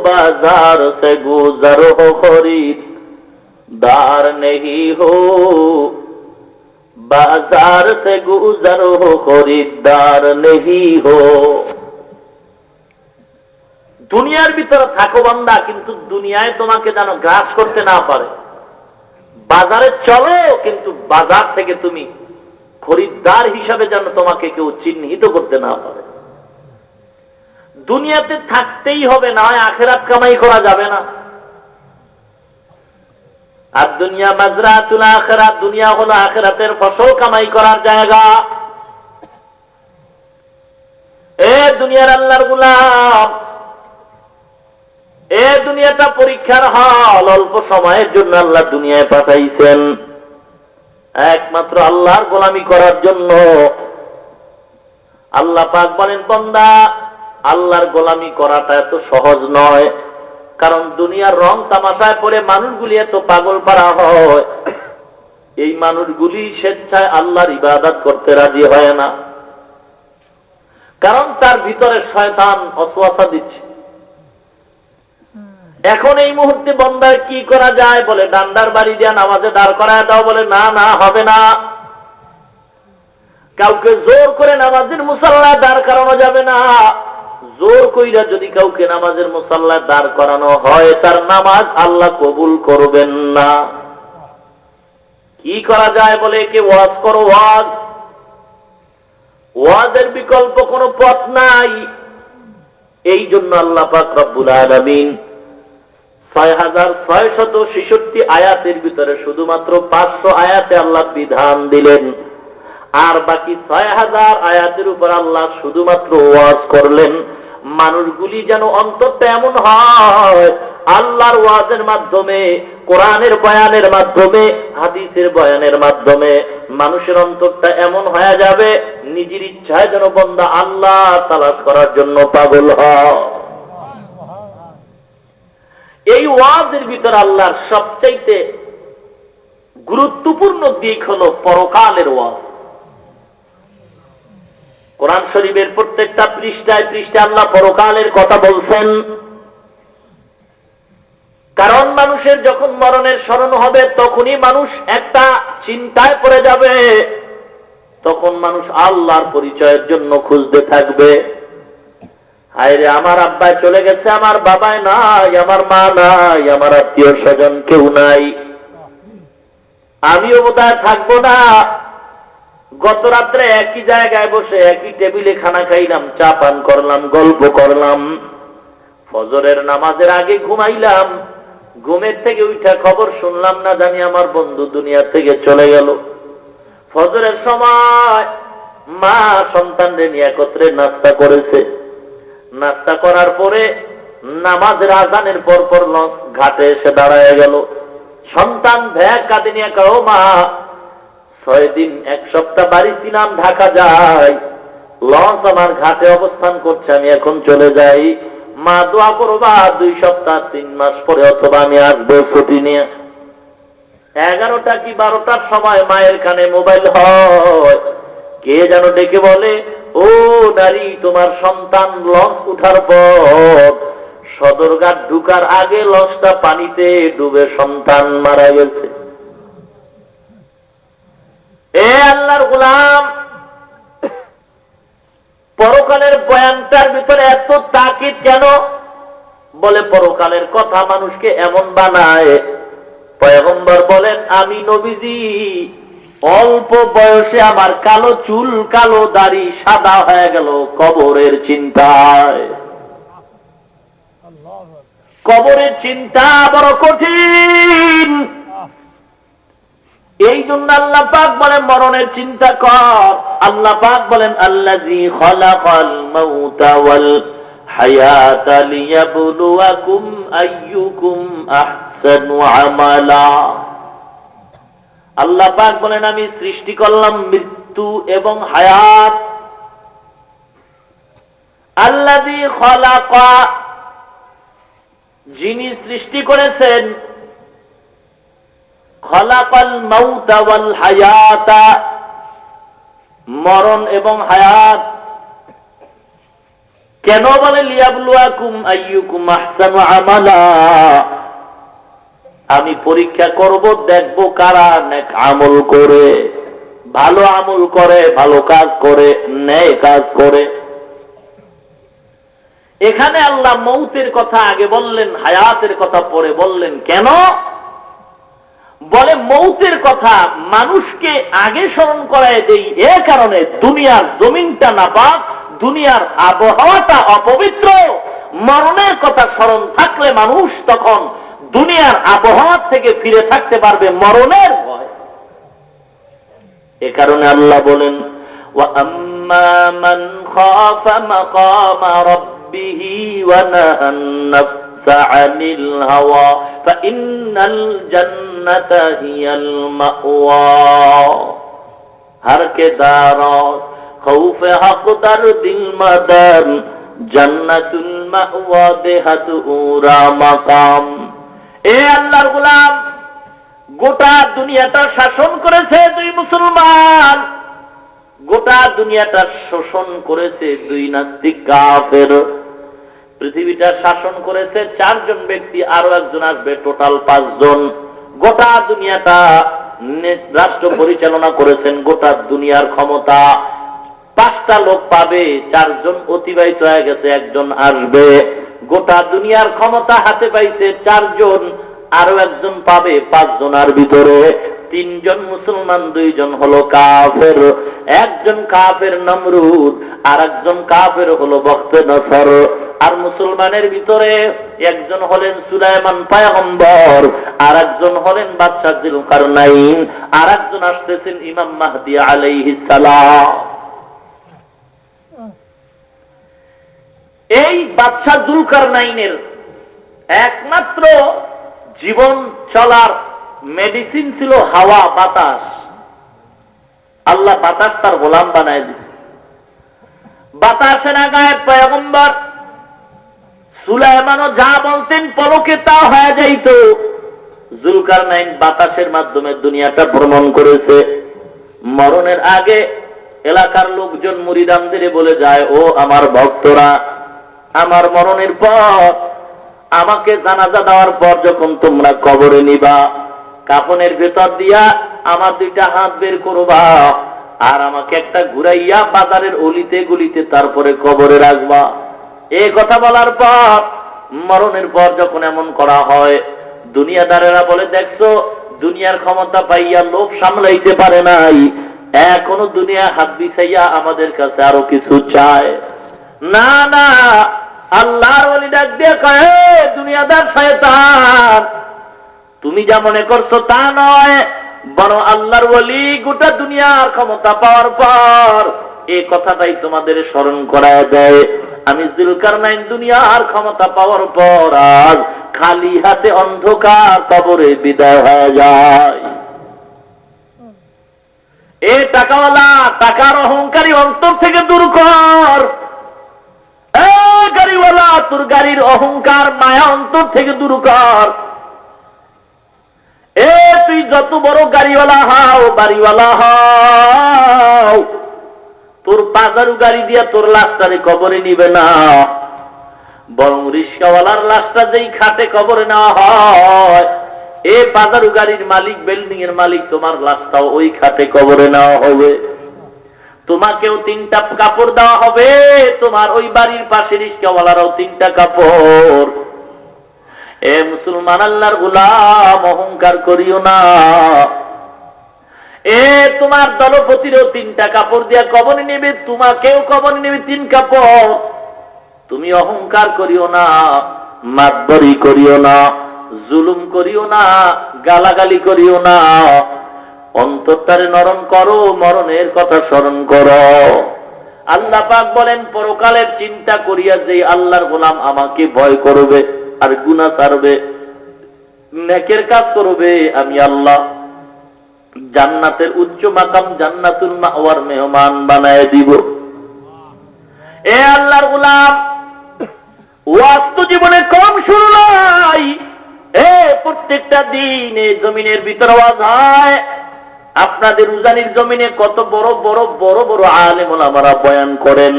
बाजार से गुजर हो खरीदार नहीं हो, बाजार से गुजर हो खरीदार नहीं हो। দুনিয়ার ভিতরে থাকো বান্দা, কিন্তু দুনিয়ায় তোমাকে যেন গ্রাস করতে না পারে। বাজারে চলো, কিন্তু বাজার থেকে তুমি খরিদ্দার হিসাবে যেন তোমাকে কেউ চিহ্নিত করতে না পারে। দুনিয়াতে থাকতেই হবে, না হয় আখিরাত কামাই করা যাবে না। আর দুনিয়া মাজরাতুল আখিরাত, দুনিয়া হলো আখিরাতের ফসল কামাই করার জায়গা। এ দুনিয়ার আল্লাহর গোলাম, এ দুনিয়াটা পরীক্ষার হল। অল্প সময়ের জন্য আল্লাহ দুনিয়ায় পাঠাইছেন একমাত্র আল্লাহর গোলামি করার জন্য। আল্লাহ পাক বলেন, বান্দা আল্লাহর গোলামি করাটা এত সহজ নয়, কারণ দুনিয়ার রং তামাশায় পড়ে মানুষগুলি এত পাগল পারা হয়, এই মানুষগুলি স্বেচ্ছায় আল্লাহর ইবাদত করতে রাজি হয় না, কারণ তার ভিতরে শয়তান ওয়াসওয়াসা দিচ্ছে। এখন এই মুহূর্তে বান্দার কি করা যায়? বলে ডান্ডার বাড়ি দিয়া নামাজে দাঁড় করায় দাও। বলে না, না হবে না। কাউকে জোর করে নামাজের মুসাল্লায় দাঁড় করানো যাবে না। জোর কইরা যদি কাউকে নামাজের মুসাল্লায় দাঁড় করানো হয়, তার নামাজ আল্লাহ কবুল করবেন না। কি করা যায়? বলে একে ওয়াজ করো, ওয়াজ। ওয়াজের বিকল্প কোনো পথ নাই। এই জন্য আল্লাহ পাক রব্বুল আলামিন 6666 আয়াতের ভিতরে শুধুমাত্র 500 আয়াতে আল্লাহ বিধান দিলেন, আর বাকি 6000 আয়াতের উপর আল্লাহ শুধুমাত্র ওয়াজ করলেন। মানুষগুলি যেন অন্তরটা এমন হয়, আল্লাহর ওয়াজের মাধ্যমে, কোরআনের বয়ানের মাধ্যমে, হাদিসের বয়ানের মাধ্যমে মানুষের অন্তরটা এমন হয়ে যাবে, নিজের ইচ্ছায় যেন বান্দা আল্লাহ তালাশ করার জন্য পাগল হয়। এই ওয়াজের ভিতর আল্লাহর সবচাইতে গুরুত্বপূর্ণ দিক হলো পরকালের ওয়াজ। কোরআন শরীফের প্রত্যেকটা পৃষ্ঠায় পৃষ্ঠায় আল্লাহ পরকালের কথা বলছেন। কারণ মানুষের যখন মরণের স্মরণ হবে, তখনই মানুষ একটা চিন্তায় পড়ে যাবে, তখন মানুষ আল্লাহর পরিচয়ের জন্য খুঁজতে থাকবে। আরে আমার আব্বাই চলে গেছে, আমার বাবাই নাই, আমার মা নাই, আমার আত্মীয় স্বজন কেউ নাই, আমিও বোধহয় থাকবো না। গত রাত্রে একই জায়গায় বসে একই টেবিলে খানা খাইলাম, চা পান করলাম, গল্প করলাম, ফজরের নামাজের আগে ঘুমাইলাম, ঘুমের থেকে উঠা খবর শুনলাম না জানি আমার বন্ধু দুনিয়া থেকে চলে গেল। ফজরের সময় মা সন্তানদের নিয়ে একত্রে নাস্তা করেছে। নাস্তা করার পরে নামাজের আজানের পর পর লঞ্চ ঘাটে এসে দাঁড়ায় গেল। সন্তান ভ্যাগ কাঁদে নিয়ে কয়, ও মা, 6 দিন 1 সপ্তাহ বাড়ি ছিলাম, ঢাকা যাই, লঞ্চ আমার ঘাটে অবস্থান করছে, আমি এখন চলে যাই, মা দোয়া করবা 2 সপ্তাহ 3 মাস পরে অথবা আমি আসবো ছুটি নিয়ে। 11টা কি 12টার সময় মায়ের কানে মোবাইল হয়, কে যেন ডেকে বলে, ও নারী, তোমার সন্তান লঞ্চ উঠার পর সদরঘাট ঢুকার আগে লঞ্চটা পানিতে ডুবে সন্তান মারা গেছে। এ আল্লাহর গোলাম, পরকালের বয়ানটার ভিতরে এত তাকিদ কেন? বলে পরকালের কথা মানুষকে এমন বানায়, পয়গম্বর বলেন, আমি নবীজি অল্প বয়সে আমার কালো চুল, কালো দাড়ি সাদা হয়ে গেল কবরের চিন্তায়। কবরের চিন্তা বড় কঠিন। এই জন্য আল্লাহ পাক বলেন মরণের চিন্তা কর। আল্লাহ পাক বলেন, আল্লাযী খালাকাল মাউতা ওয়াল হায়াতা লিয়াবলুয়াকুম আইয়ুকুম আহসানু আমালা। আল্লাহ পাক বলেন, আমি সৃষ্টি করলাম মৃত্যু এবং হায়াত। আল্লাযী খালাকা, যিনি সৃষ্টি করেছেন, খালাকাল মাউতা ওয়াল হায়াতা, মরণ এবং হায়াত। কেন বলে লিয়াবলুয়াকুম আইয়ুকুম আহসানু আমালা, আমি পরীক্ষা করব, দেখব কারা নেক আমল করে, ভালো আমল করে, ভালো কাজ করে, ন্যায় কাজ করে। এখানে আল্লাহ মৌতের কথা আগে বললেন, হায়াতের কথা পরে বললেন। কেন বলে মৌতের কথা মানুষকে আগে স্মরণ করায় দেই? এ কারণে দুনিয়ার জমিনটা নাপাক, দুনিয়ার আবহাওয়াটা অপবিত্র। মরণের কথা স্মরণ থাকলে মানুষ তখন দুনিয়ার আবহাওয়া থেকে ফিরে থাকতে পারবে মরণের ভয়। এ কারণে আল্লাহ বলেন, ওয়া আম্মা মান খাফা মাকামা রাব্বিহি ওয়া নাহান নাফসা আনিল হাওয়া ফাইন্নাল জান্নাতা হিয়াল মাওয়া। হর কে দারাত খৌফে হকদার দিল মাদান জান্নাতুল মাওয়া দেহাত উরা মাকাম। এ আল্লাহর গোলাম, গোটা দুনিয়াটা শাসন করেছে দুই মুসলমান, গোটা দুনিয়াটা শোষণ করেছে দুই নাস্তিক কাফের। পৃথিবীটা শাসন করেছে 4 জন ব্যক্তি, আরো একজন আসবে, টোটাল 5 জন। গোটা দুনিয়াটা রাষ্ট্র পরিচালনা করেছেন, গোটা দুনিয়ার ক্ষমতা 5টা লোক পাবে, 4 জন অতিবাহিত হয়ে গেছে, একজন আসবে। গোটা দুনিয়ার ক্ষমতা হাতে পাইছে 4 জন, আরো একজন পাবে 5 জনের ভিতরে 3 জন মুসলমান, 2 জন হলো কাফের। একজন কাফের নমরুদ, আর একজন কাফের হলো বখতে নসর। আর মুসলমানের ভিতরে একজন হলেন সুলাইমান পয়গম্বর, আর একজন হলেন বাদশা যুলকারনাইন, আর একজন আসতেছেন ইমাম মাহদী আলাইহিস সালাম। এই বাদশা যুলকারনাইনের একমাত্র জীবন চলার মেডিসিন ছিল হাওয়া, বাতাস। আল্লাহ বাতাস তার গোলাম বানায় দিয়েছে। বাতাসে না গায়ে পয়গম্বর সুলাইমানও যা বলতেন পলকে তা হয়ে যাইত। যুলকারনাইন বাতাসের মাধ্যমে দুনিয়াটা ভ্রমণ করেছে। মরণের আগে এলাকার লোকজন মুরিদানদের বলে যায়, ও আমার ভক্তরা, আমার মরণের পর, আমাকে জানাজা দেওয়ার পর যখন তোমরা কবরে নিবা, কাফনের ভেতর দিয়া আমার 2টা হাত বের করবা, আর আমাকে একটা ঘুরাইয়া বাজারের অলিতে গলিতে তারপরে কবরে রাখবা। এই কথা বলার পর, মরণের পর যখন এমন করা হয়, দুনিয়াদারেরা বলে, দেখছো, দুনিয়ার ক্ষমতা পাইয়া লোভ সামলাইতে পারে নাই, এখনো দুনিয়া হাত বিছাইয়া আমাদের কাছে আরো কিছু চায়। না না, আল্লাহর ওলি ডাক দিয়ে কয়, দুনিয়াদার শয়তান, তুমি যা মনে করছো তা নয়, বরং আল্লাহর ওলি গোটা দুনিয়ার ক্ষমতা পাওয়ার পর এই কথাটাই তোমাদের স্মরণ করায় দেয়। আমি যুলকারনাইন দুনিয়ার ক্ষমতা পাওয়ার পর আজ খালি হাতে অন্ধকার কবরে বিদায় হয়ে যায়। এ টাকাওয়ালা, টাকার অহংকারী অন্তর থেকে দূর কর। গাড়িওয়ালা, তোর গাড়ির অহংকার মায়া অন্তর থেকে দূর কর। তুই তুই যত বড় গাড়িওয়ালা হও, বাড়িওয়ালা হও, তোর পাজারু গাড়ি দিয়া তোর লাশটারে কবরে নিবে না, বরং রিক্সাওয়ালার লাশটা যেই খাটে কবরে নেওয়া হয়, এ পাজারু গাড়ির মালিক, বিল্ডিং এর মালিক, তোমার লাশটাও ওই খাটে কবরে নেওয়া হবে। তোমাকেও 3টা কাপড় দেওয়া হবে, তোমার ওই বাড়ির পাশে রিক্সাওয়ালারাও 3টা কাপড়। এ মুসলমান, আল্লাহর গোলাম, অহংকার করিও না। এ তোমার দলপতিরও 3টা কাপড় দিয়া কবরে নেবে, তোমাকেও কবরে নেবে 3 কাপড়। তুমি অহংকার করিও না, মাতবরি করিও না, জুলুম করিও না, গালাগালি করিও না। অন্তরটারে নরম করো, মরণের কথা স্মরণ করো। আল্লাহ পাক বলেন, পরকালের চিন্তা করিয়া যে আল্লাহর গোলাম আমাকে ভয় করবে আর গুনাহ ছাড়বে, নেকের কাজ করবে, আমি আল্লাহ জান্নাতের উচ্চ মাকাম, জান্নাতুল মাওয়ার মেহমান বানায় দিব। এ আল্লাহর গোলাম, ওয়াজ তো জীবনে কম শুরু নাই। প্রত্যেকটা দিন এই জমিনের ভিতরে ওয়াজ হয়। আপনাদের উজানির জমিনে কত বড় বড় বড় বড় আলেম ওলামারা বয়ান করেন।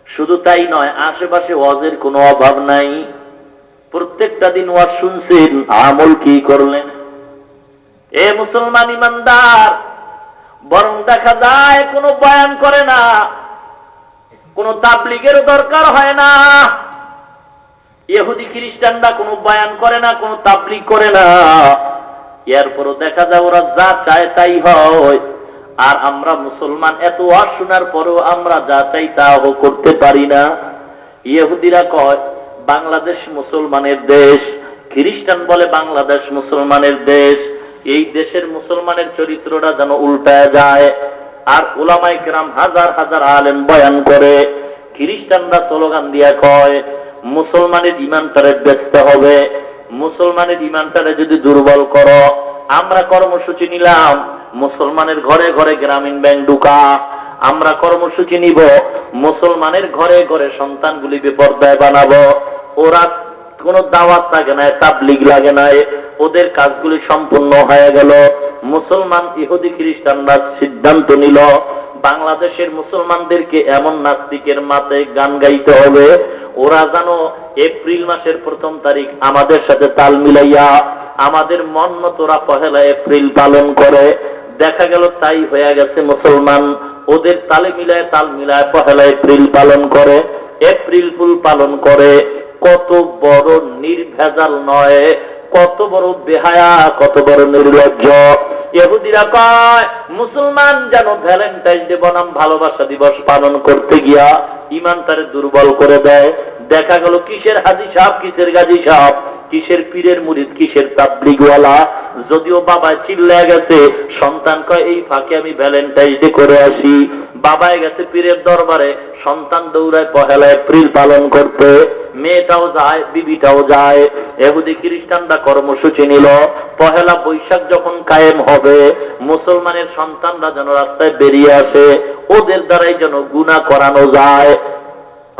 শুধু তাই নয়, আশেপাশে ওয়াজের কোনো অভাব নাই। প্রত্যেকটা দিন ওয়াজ শুনছেন, আমল কি করলেন? এ মুসলমান ইমানদার, বরং দেখা যায় কোনো বয়ান করে না, কোন তাবলীগের দরকার হয় না। ইহুদি খ্রিস্টানরা কোনো বয়ান করে না, কোনো তাবলীগ করে না, এরপরও দেখা যায় ওরা যা চায় তাই হয়। আর আমরা মুসলমান এত ওয়াজ শোনার পরেও আমরা যা চাই তাও করতে পারি না। ইহুদিরা কয় বাংলাদেশ মুসলমানের দেশ, খ্রিস্টান বলে বাংলাদেশ মুসলমানের দেশ। এই দেশের মুসলমানের চরিত্রটা যেন উল্টায় যায়। আর উলামায়ে কেরাম হাজার হাজার আলেম বয়ান করে, খ্রিস্টানরা স্লোগান দিয়া কয় মুসলমানের ইমানটারে বেচতে হবে, মুসলমানের ইমানটারে যদি দুর্বল করো। আমরা কর্মসূচি নিলাম, মুসলমানের ঘরে ঘরে গ্রামীণ ব্যাংক ঢুকা। আমরা কর্মসূচি নিব, মুসলমানের ঘরে ঘরে সন্তানগুলি বেপরদায় বানাবো। ওরা কোন দাওয়াত লাগে না, তাবলীগ লাগে না, ওদের কাজগুলি সম্পূর্ণ হয়ে গেল। মুসলমান ইহুদি খ্রিস্টানরা সিদ্ধান্ত নিল বাংলাদেশের মুসলমানদেরকে এমন নাস্তিকের মাথায় গান গাইতে হবে, ওরা যেন এপ্রিল মাসের 1ম তারিখ আমাদের সাথে তাল মিলাইয়া আমাদের মন মতো ওরা 1 এপ্রিল পালন করে। দেখা গেল তাই হয়ে গেছে। মুসলমান ওদের তাল মিলায় 1 এপ্রিল পালন করে, এপ্রিল ফুল পালন করে। কত বড় নির্ভেজাল নয়, কত বড় বেহায়া, কত বড় নির্লজ্জ। ইহুদিরা কয় মুসলমান যেন ভ্যালেন্টাইন ডে বনাম ভালোবাসা দিবস পালন করতে গিয়া ইমানটারে দুর্বল করে দেয়। দেখা গেল কিসের হাজি সাহেব, কিসের গাজী সাহেব, কিসের পীরের মুরিদ, কিসের তাবলীগওয়ালা। যদিও বাবা চিল্লায় গেছে, সন্তান কয় এই ফাঁকে আমি ভ্যালেন্টাইন ডে করে আসি। বাবায় গেছে পীরের দরবারে, সন্তান দৌড়ায় 1 এপ্রিল পালন করতে। মেয়েটাও যায়, বিবিটাও যায়। ইহুদি খ্রিস্টানরা কর্মসূচি নিল 1 বৈশাখ যখন কায়েম হবে, মুসলমানের সন্তানরা যেন রাস্তায় বেরিয়ে আসে, ওদের দ্বারাই যেন গুনাহ করানো যায়।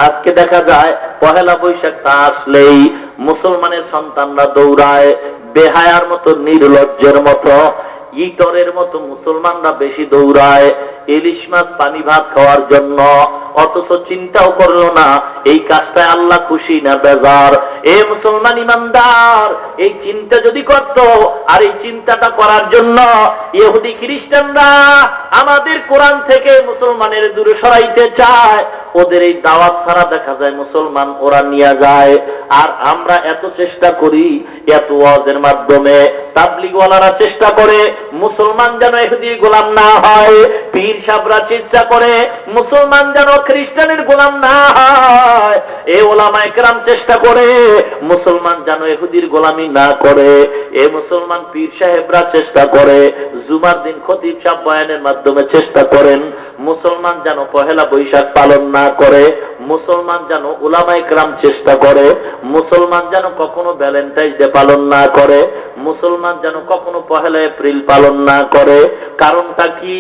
আজকে দেখা যায় 1 বৈশাখ তা আসলেই মুসলমানের সন্তানরা দৌড়ায়, বেহায়ার মতো, নির্লজ্জের মতো, ইতরের মতো মুসলমানরা বেশি দৌড়ায় ইলিশ মাছ পানি ভাত খাওয়ার জন্য। অথচ চিন্তাও করলো না এই কাজটায় আল্লাহ খুশি না বেজার। এ মুসলমান ইমানদার, এই চিন্তা যদি করত, আর এই চিন্তাটা করার জন্য ইহুদি খ্রিস্টানরা আমাদের কোরআন থেকে মুসলমানের দূরে সরাইতে চায়, ওদের এই দাওয়াত ছাড়া দেখা যায় মুসলমান ওরা নিয়ে যায়। আর আমরা এত চেষ্টা করি, এত ওয়াজের মাধ্যমে তাবলীগওয়ালারা চেষ্টা করে মুসলমান যেন ইহুদির গোলাম না হয়, পীর সাহেবরা চেষ্টা করে মুসলমান যেন খ্রিস্টানের গোলাম না হয়, এ ওলামায়ে কেরাম চেষ্টা করে মুসলমান যেন ইহুদির গোলামি না করে, এ মুসলমান পীর সাহেবরা চেষ্টা করে, জুমার দিন খতিব সাহেব বয়ানের মাধ্যমে চেষ্টা করেন মুসলমান যেন 1 বৈশাখ পালন না করে, মুসলমান যেন উলামায়ে কেরাম চেষ্টা করে মুসলমান যেন কখনো ভ্যালেন্টাইন ডে পালন না করে, মুসলমান যেন কখনো 1 এপ্রিল পালন না করে। কারণটা কি?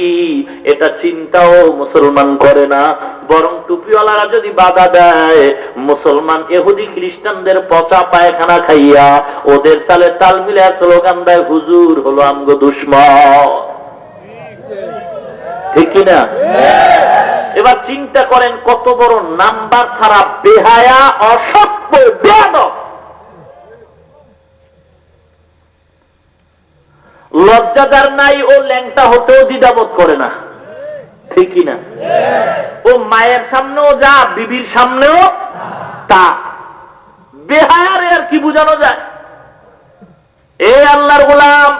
এটা চিন্তাও মুসলমান করে না। বরং টুপিওয়ালারা যদি বাধা দেয়, মুসলমান ইহুদি খ্রিস্টানদের পচা পায়খানা খাইয়া ওদের তালে তাল মিলে স্লোগান দেয়, হুজুর হলো আমগো দুশমন। ঠিক কিনা? এবার চিন্তা করেন কত বড় নাম্বার ছাড়া বেহায়া, অসভ্য, বেয়াদব। লজ্জাদার নাই, ও ল্যাংটা হতেও দ্বিধাবোধ করে না। ঠিক কিনা? ও মায়ের সামনেও যা, বিবির সামনেও তা। বেহায়ার আর কি বুঝানো যায়? এ আল্লাহর গোলাম,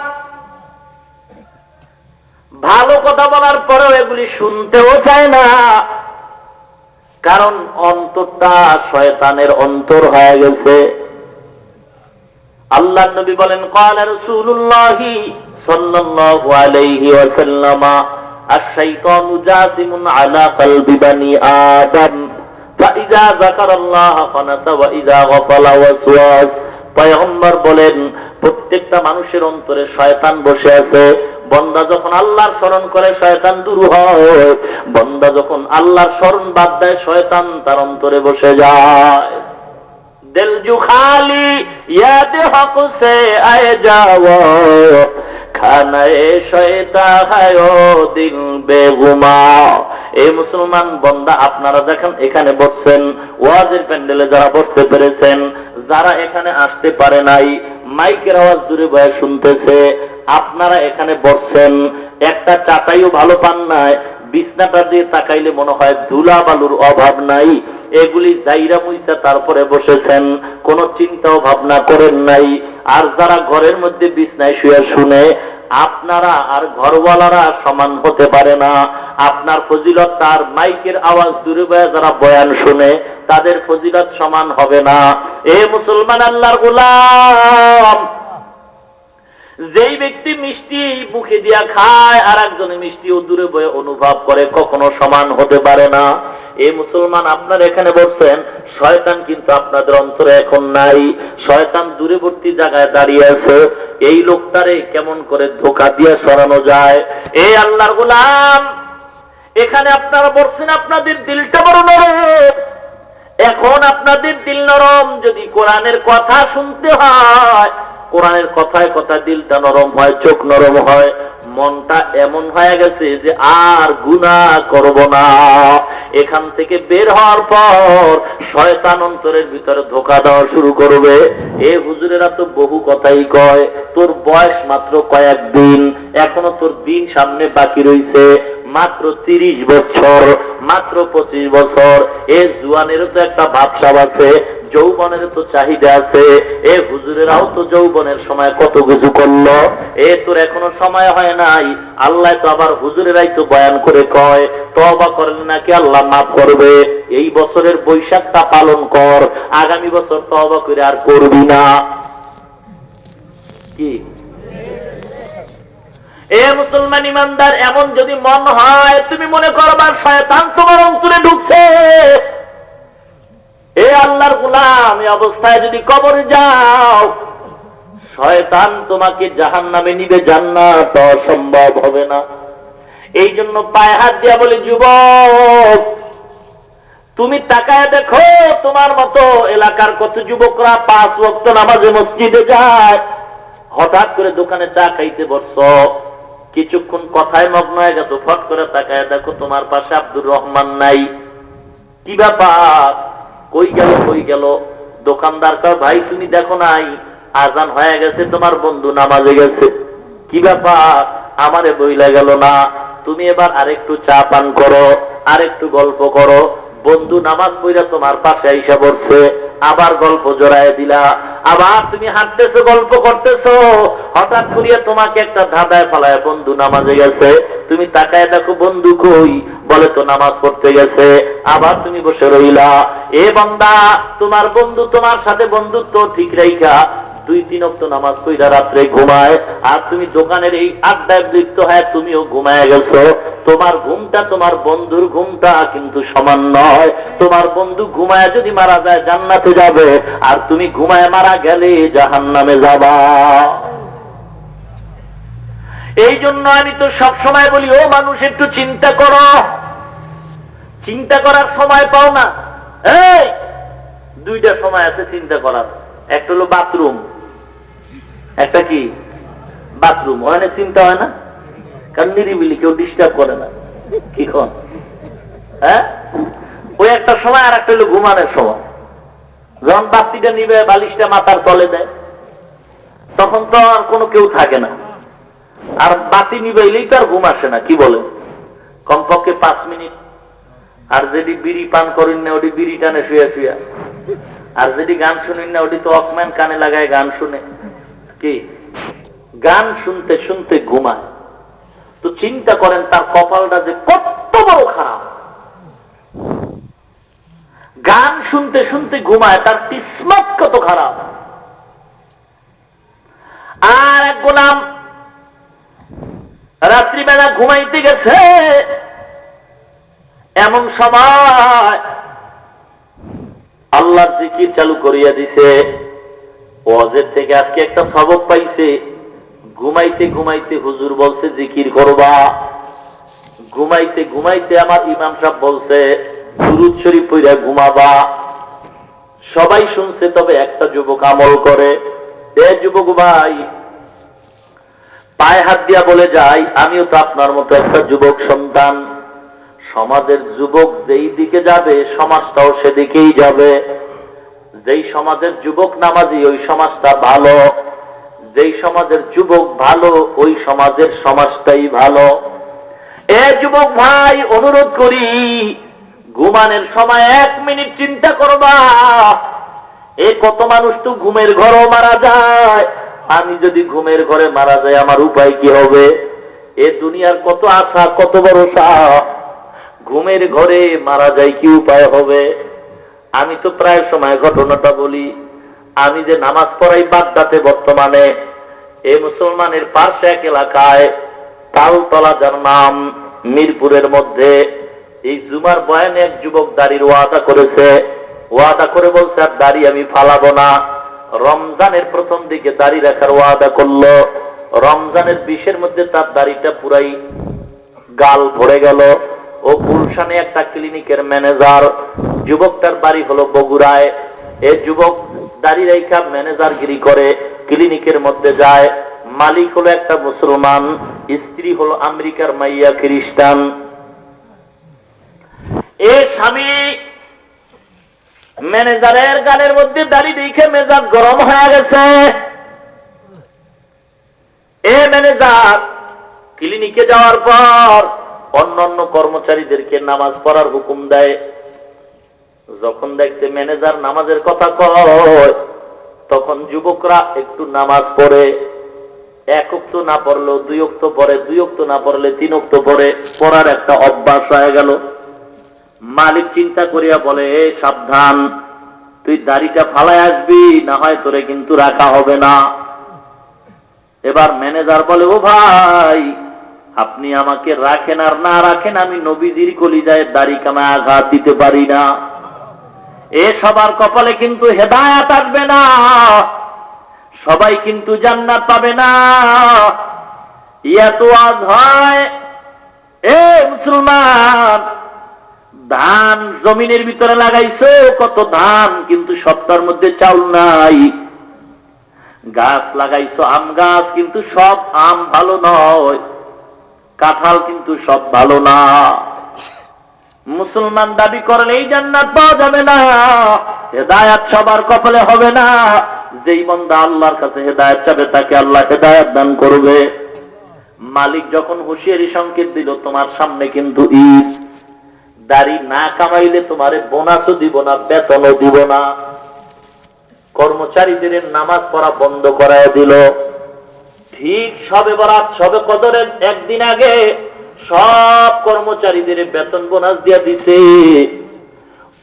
ভালো কথা বলার পরেও এগুলি শুনতেও চায় না, কারণ অন্তরটা শয়তানের অন্তর হয়ে গেছে। আল্লাহর নবী বলেন, ক্বালা রাসূলুল্লাহি সাল্লাল্লাহু আলাইহি ওয়াসাল্লাম, আশ-শাইতানু জাসিমুন আলা কলবি বানি আদম, ফাইযা যাকারাল্লাহ ফানাসা ওয়া ইযা গাফালা ওয়াসওয়াস। পয়গম্বর বলেন, প্রত্যেকটা মানুষের অন্তরে শয়তান বসে আছে। বান্দা যখন আল্লাহর স্মরণ করে শয়তান দূর হয়, বান্দা যখন আল্লাহর স্মরণ বাদ দেয় শয়তান তার অন্তরে বসে যায়। দিল জু খালি ইয়াদ হক সে আয়ে যাওয়া, খানায়ে শয়তান হায়ো দিল বেগুমা। এই মুসলমান বান্দা, আপনারা দেখেন এখানে বসছেন, ওয়াজের প্যান্ডেলে যারা বসতে পেরেছেন, যারা এখানে আসতে পারে নাই মাইকের আওয়াজ দূরে বয়ে শুনতেছে, আপনারা এখানে বসছেন, একটা চাটাইও ভালো পান নাই, বিছনাটা দিয়ে তাকাইলে মনে হয় ধুলা বালুর অভাব নাই, এগুলি জাইরা মুইসা তারপরে বসেছেন, কোন চিন্তাও ভাবনা করেন নাই। আর যারা ঘরের মধ্যে বিছনায় শুয়ে শুনে, আপনারা আর ঘরওয়ালারা সমান হতে পারে না। আপনার ফজিলত তার মাইকের আওয়াজ দূরে বয়ে যারা বয়ান শুনে তাদের ফজিলত সমান হবে না। এ মুসলমান আল্লাহর গোলাম, যেই ব্যক্তি মিষ্টি মুখে দিয়া খায় আর একজনে মিষ্টি ও দূরে বয়ে অনুভব করে, কখনো সমান হতে পারে না। এই মুসলমান, আপনার এখানে বলছেন, শয়তান কিন্তু আপনাদের অন্তরে এখন নাই, শয়তান দূরবর্তী জায়গায় দাঁড়িয়ে আছে। এই লোকটারে কেমন করে ধোঁকা দিয়ে সরানো যায়? এই আল্লাহর গোলাম, এখানে আপনারা বলছেন আপনাদের দিলটা বড় নরম। এখন আপনাদের দিল নরম, যদি কোরআনের কথা শুনতে হয়, কোরআনের কথায় কথা দিলটা নরম হয়, চোখ নরম হয়, মনটা এমন হয়ে গেছে যে আর গুনাহ করব না। এখান থেকে বের হওয়ার পর শয়তান অন্তরের ভিতরে ধোঁকা দেওয়া শুরু করবে। এ হুজুরেরা তো বহু কথাই কয়, তোর বয়স মাত্র কয়েকদিন, এখনো তোর দিন সামনে বাকি রয়েছে, মাত্র 30 বছর, মাত্র 25 বছর। এ জুয়ানেরও তো একটা ভাবসাব আছে, যৌবনের তো চাহিদা আছে। এ হুজুরেরাও তো যৌবনের সময় কত কিছু করলো, এ তোর এখনো সময় হয় নাই। আল্লাহ তো আবার হুজুরেরাই তো বয়ান করে কয়, তওবা করলে নাকি আল্লাহ মাফ করবে। এই বছরের বৈশাখটা পালন কর, আগামী বছর তওবা করে আর করবি না। কি এ মুসলমান ইমানদার, এমন যদি মন হয়, তুমি মনে করবা শয়তান তোমার অন্তরে ঢুকছে, এ আল্লাহর গোলাম, এই অবস্থায় যদি কবরে যাও, শয়তান তোমাকে জাহান্নামে নিবে, জান্নাত অসম্ভব হবে না। এই জন্য পায়ে হাত দিয়া বলে, যুবক, তুমি তাকায় দেখো, তোমার মতো এলাকার কত যুবকরা 5 ওয়াক্ত নামাজে মসজিদে যায়, হঠাৎ করে দোকানে চা খাইতে বসছো, কিছুক্ষণ কথায় মগ্ন হয়ে গেছো, ফট করে তাকায় দেখো তোমার পাশে আব্দুর রহমান নাই। কি ব্যাপার? কই গেল কই গেল? দোকানদার কয়, ভাই তুমি দেখো নাই, আজান হয়ে গেছে, তোমার বন্ধু নামাজে গেছে। কি ব্যাপার? আমারে বইলা গেল না। তুমি এবার আরেকটু চা পান করো, আরেকটু গল্প করো। বন্ধু নামাজ পড়া তোমার পাশে আইসা বসছে, আবার গল্প জড়ায় দিলা, আবার তুমি হাঁটতেছো, গল্প করতেছো, হঠাৎ করিয়া তোমাকে একটা ধাঁধায় ফেলায় বন্ধু নামাজে গেছে। তুমি তাকায় দেখো বন্ধু কই, বলে তো নামাজ পড়তে গেছে। আবার তুমি বসে রইলা। এ বান্দা, তোমার বন্ধু তোমার সাথে বন্ধুত্ব ঠিক রাইখা 2-3 ওয়াক্ত নামাজ পড়া রাত্রে ঘুমায়, আর তুমি দোকানের এই আড্ডায় লিপ্ত হয়ে তুমিও ঘুমায় গেছো। তোমার ঘুমটা তোমার বন্ধুর ঘুমটা কিন্তু সমান নয়। তোমার বন্ধু ঘুমায় যদি মারা যায় জান্নাতে যাবে, আর তুমি ঘুমায় মারা গেলে জাহান্নামে যাবা। এই জন্য আমি তো সব সময় বলি, ও মানুষ একটু চিন্তা করো, চিন্তা করার সময় পাও না। এই দুইটা সময় আছে চিন্তা করার, একটা হলো বাথরুম, একটা কি বাথরুম। ওখানে চিন্তা হয় না, কারণ নিরিবিলি, কেউ ডিস্টার্ব করে না। কি কন? হ্যাঁ, ওই একটা সময়। আর একটা হলো ঘুমানোর সময়। যখন বাতিটা নিবে, বালিশটা মাথার তলে দেয়, তখন তো আর কোনো কেউ থাকে না। আর বাতি নিবেইলেই তো আর ঘুম আসে না। কি বলে? কমপক্ষে 5 মিনিট। আর যেটি বিড়ি পান করেন না, ওটি বিড়ি টানে শুয়ে শুয়া। আর যেটি গান শুনেন না, ওটি তো অকম্যান কানে লাগায় গান শুনে। কি গান শুনতে শুনতে ঘুমায়। তো চিন্তা করেন তার কপালটা যে কত বড় খারাপ। গান শুনতে শুনতে ঘুমায়, তার কিসমত কত খারাপ। আর এক গোলাম রাত্রিবেলা ঘুমাইতে গেছে, এমন সময় আল্লাহর জিকির চালু করিয়া দিছে। ওয়াজের থেকে আজকে একটা সবক পাইছে। ঘুমাইতে ঘুমাইতে হুজুর বলছে জিকির করবা। ঘুমাইতে ঘুমাইতে আমার ইমাম সাহেব বলছে দুরূদ শরীফ পড়া ঘুমাবা। সবাই শুনছে, তবে একটা যুবক আমল করে। এ যুবক ভাই, পায়ে হাত দিয়া বলে যাই, আমিও তো আপনার মতো একটা যুবক সন্তান। সমাজের যুবক যেই দিকে যাবে, সমাজটাও সেদিকেই যাবে। যেই সমাজের যুবক নামাজি, ওই সমাজটা ভালো। যেই সমাজের যুবক ভালো, ওই সমাজের সমাজটাই ভালো। এ যুবক ভাই, অনুরোধ করি, ঘুমানোর সময় 1 মিনিট চিন্তা করবা। এ কত মানুষ তো ঘুমের ঘরেও মারা যায়। আমি যদি ঘুমের ঘরে মারা যাই, আমার উপায় কি হবে? এ দুনিয়ার কত আশা, কত ভরসা। ঘুমের ঘরে মারা যায়, কি উপায় হবে? আমি তো প্রায় সময় ঘটনাটা বলি। আমি যে নামাজ পড়াই বাগদাতে, বর্তমানে এই মুসলমানের পার্শ্বে এক এলাকায় তালতলা, যার নাম, মিরপুরের মধ্যে, এই জুমার বয়ানে এক যুবক দাড়ির ওয়াদা করেছে। ওয়াদা করে বলছে আর দাড়ি আমি ফালাবো না। রমজানের প্রথম দিকে দাড়ি রাখার ওয়াদা করলো। রমজানের 20-এর মধ্যে তার দাড়িটা পুরাই গাল ভরে গেল। ও গুলশানে একটা ক্লিনিকের ম্যানেজার। যুবকটার বাড়ি হলো বগুড়ায়। এ যুবক দাড়ি রেখা ম্যানেজারগিরি করে, ক্লিনিকের মধ্যে যায়। মালিক হলো একটা মুসলমান, স্ত্রী হলো আমেরিকার মাইয়া খ্রিস্টান। এ স্বামী ম্যানেজারের গালের মধ্যে দাড়ি দেখে মেজাজ গরম হয়ে গেছে। এ ম্যানেজার ক্লিনিকে যাওয়ার পর অন্যান্য কর্মচারীদেরকে নামাজ পড়ার হুকুম দেয়। যখন দেখছে ম্যানেজার নামাজের কথা কয়, তখন যুবকরা একটু নামাজ পড়ে। 1 ওয়াক্ত না পড়লেও 2 ওয়াক্ত পড়ে, 2 ওয়াক্ত না পড়লে 3 ওয়াক্ত পড়ে। পড়ার একটা অভ্যাস হয়ে গেল। মালিক চিন্তা করিয়া বলে, এ সাবধান, তুই দাড়িটা ফালাই আসবি, না হয় তোরে কিন্তু রাখা হবে না। এবার ম্যানেজার বলে, ও ভাই, আপনি আমাকে রাখেন আর না রাখেন, আমি নবীজির কলিজায় দাড়ি কামায় আঘাত দিতে পারি না। এ সবার কপালে কিন্তু হেদায়েত আসবে না, সবাই কিন্তু জান্নাত পাবে না। ইয়া তো আজ হয়। এ মুসলমান, ধান জমিনের ভিতরে লাগাইছো, কত ধান, কিন্তু সবটার মধ্যে চাউল নাই। গাছ লাগাইছো আম গাছ, কিন্তু সব আম ভালো নয়। কাঁঠাল কিন্তু সব ভালো না। মুসলমান দাবি করলেই জান্নাত পাওয়া যাবে না, হেদায়েত সবার কপালে হবে না। যেই বান্দা আল্লাহর কাছে হেদায়েত চাবে, তাকে আল্লাহ হেদায়েত দান করবে। মালিক যখন হুঁশিয়ারি সংকেত দিল, তোমার সামনে কিন্তু ঈদ, দাড়ি না কামাইলে তোমারে বোনাসও দিব না, বেতনও দিব না। কর্মচারীদের নামাজ পড়া বন্ধ করায় দিল। ঠিক সবে বরাত, সবে কদরের 1 দিন আগে সব কর্মচারীদের বেতন বোনাস দিয়া দিছে।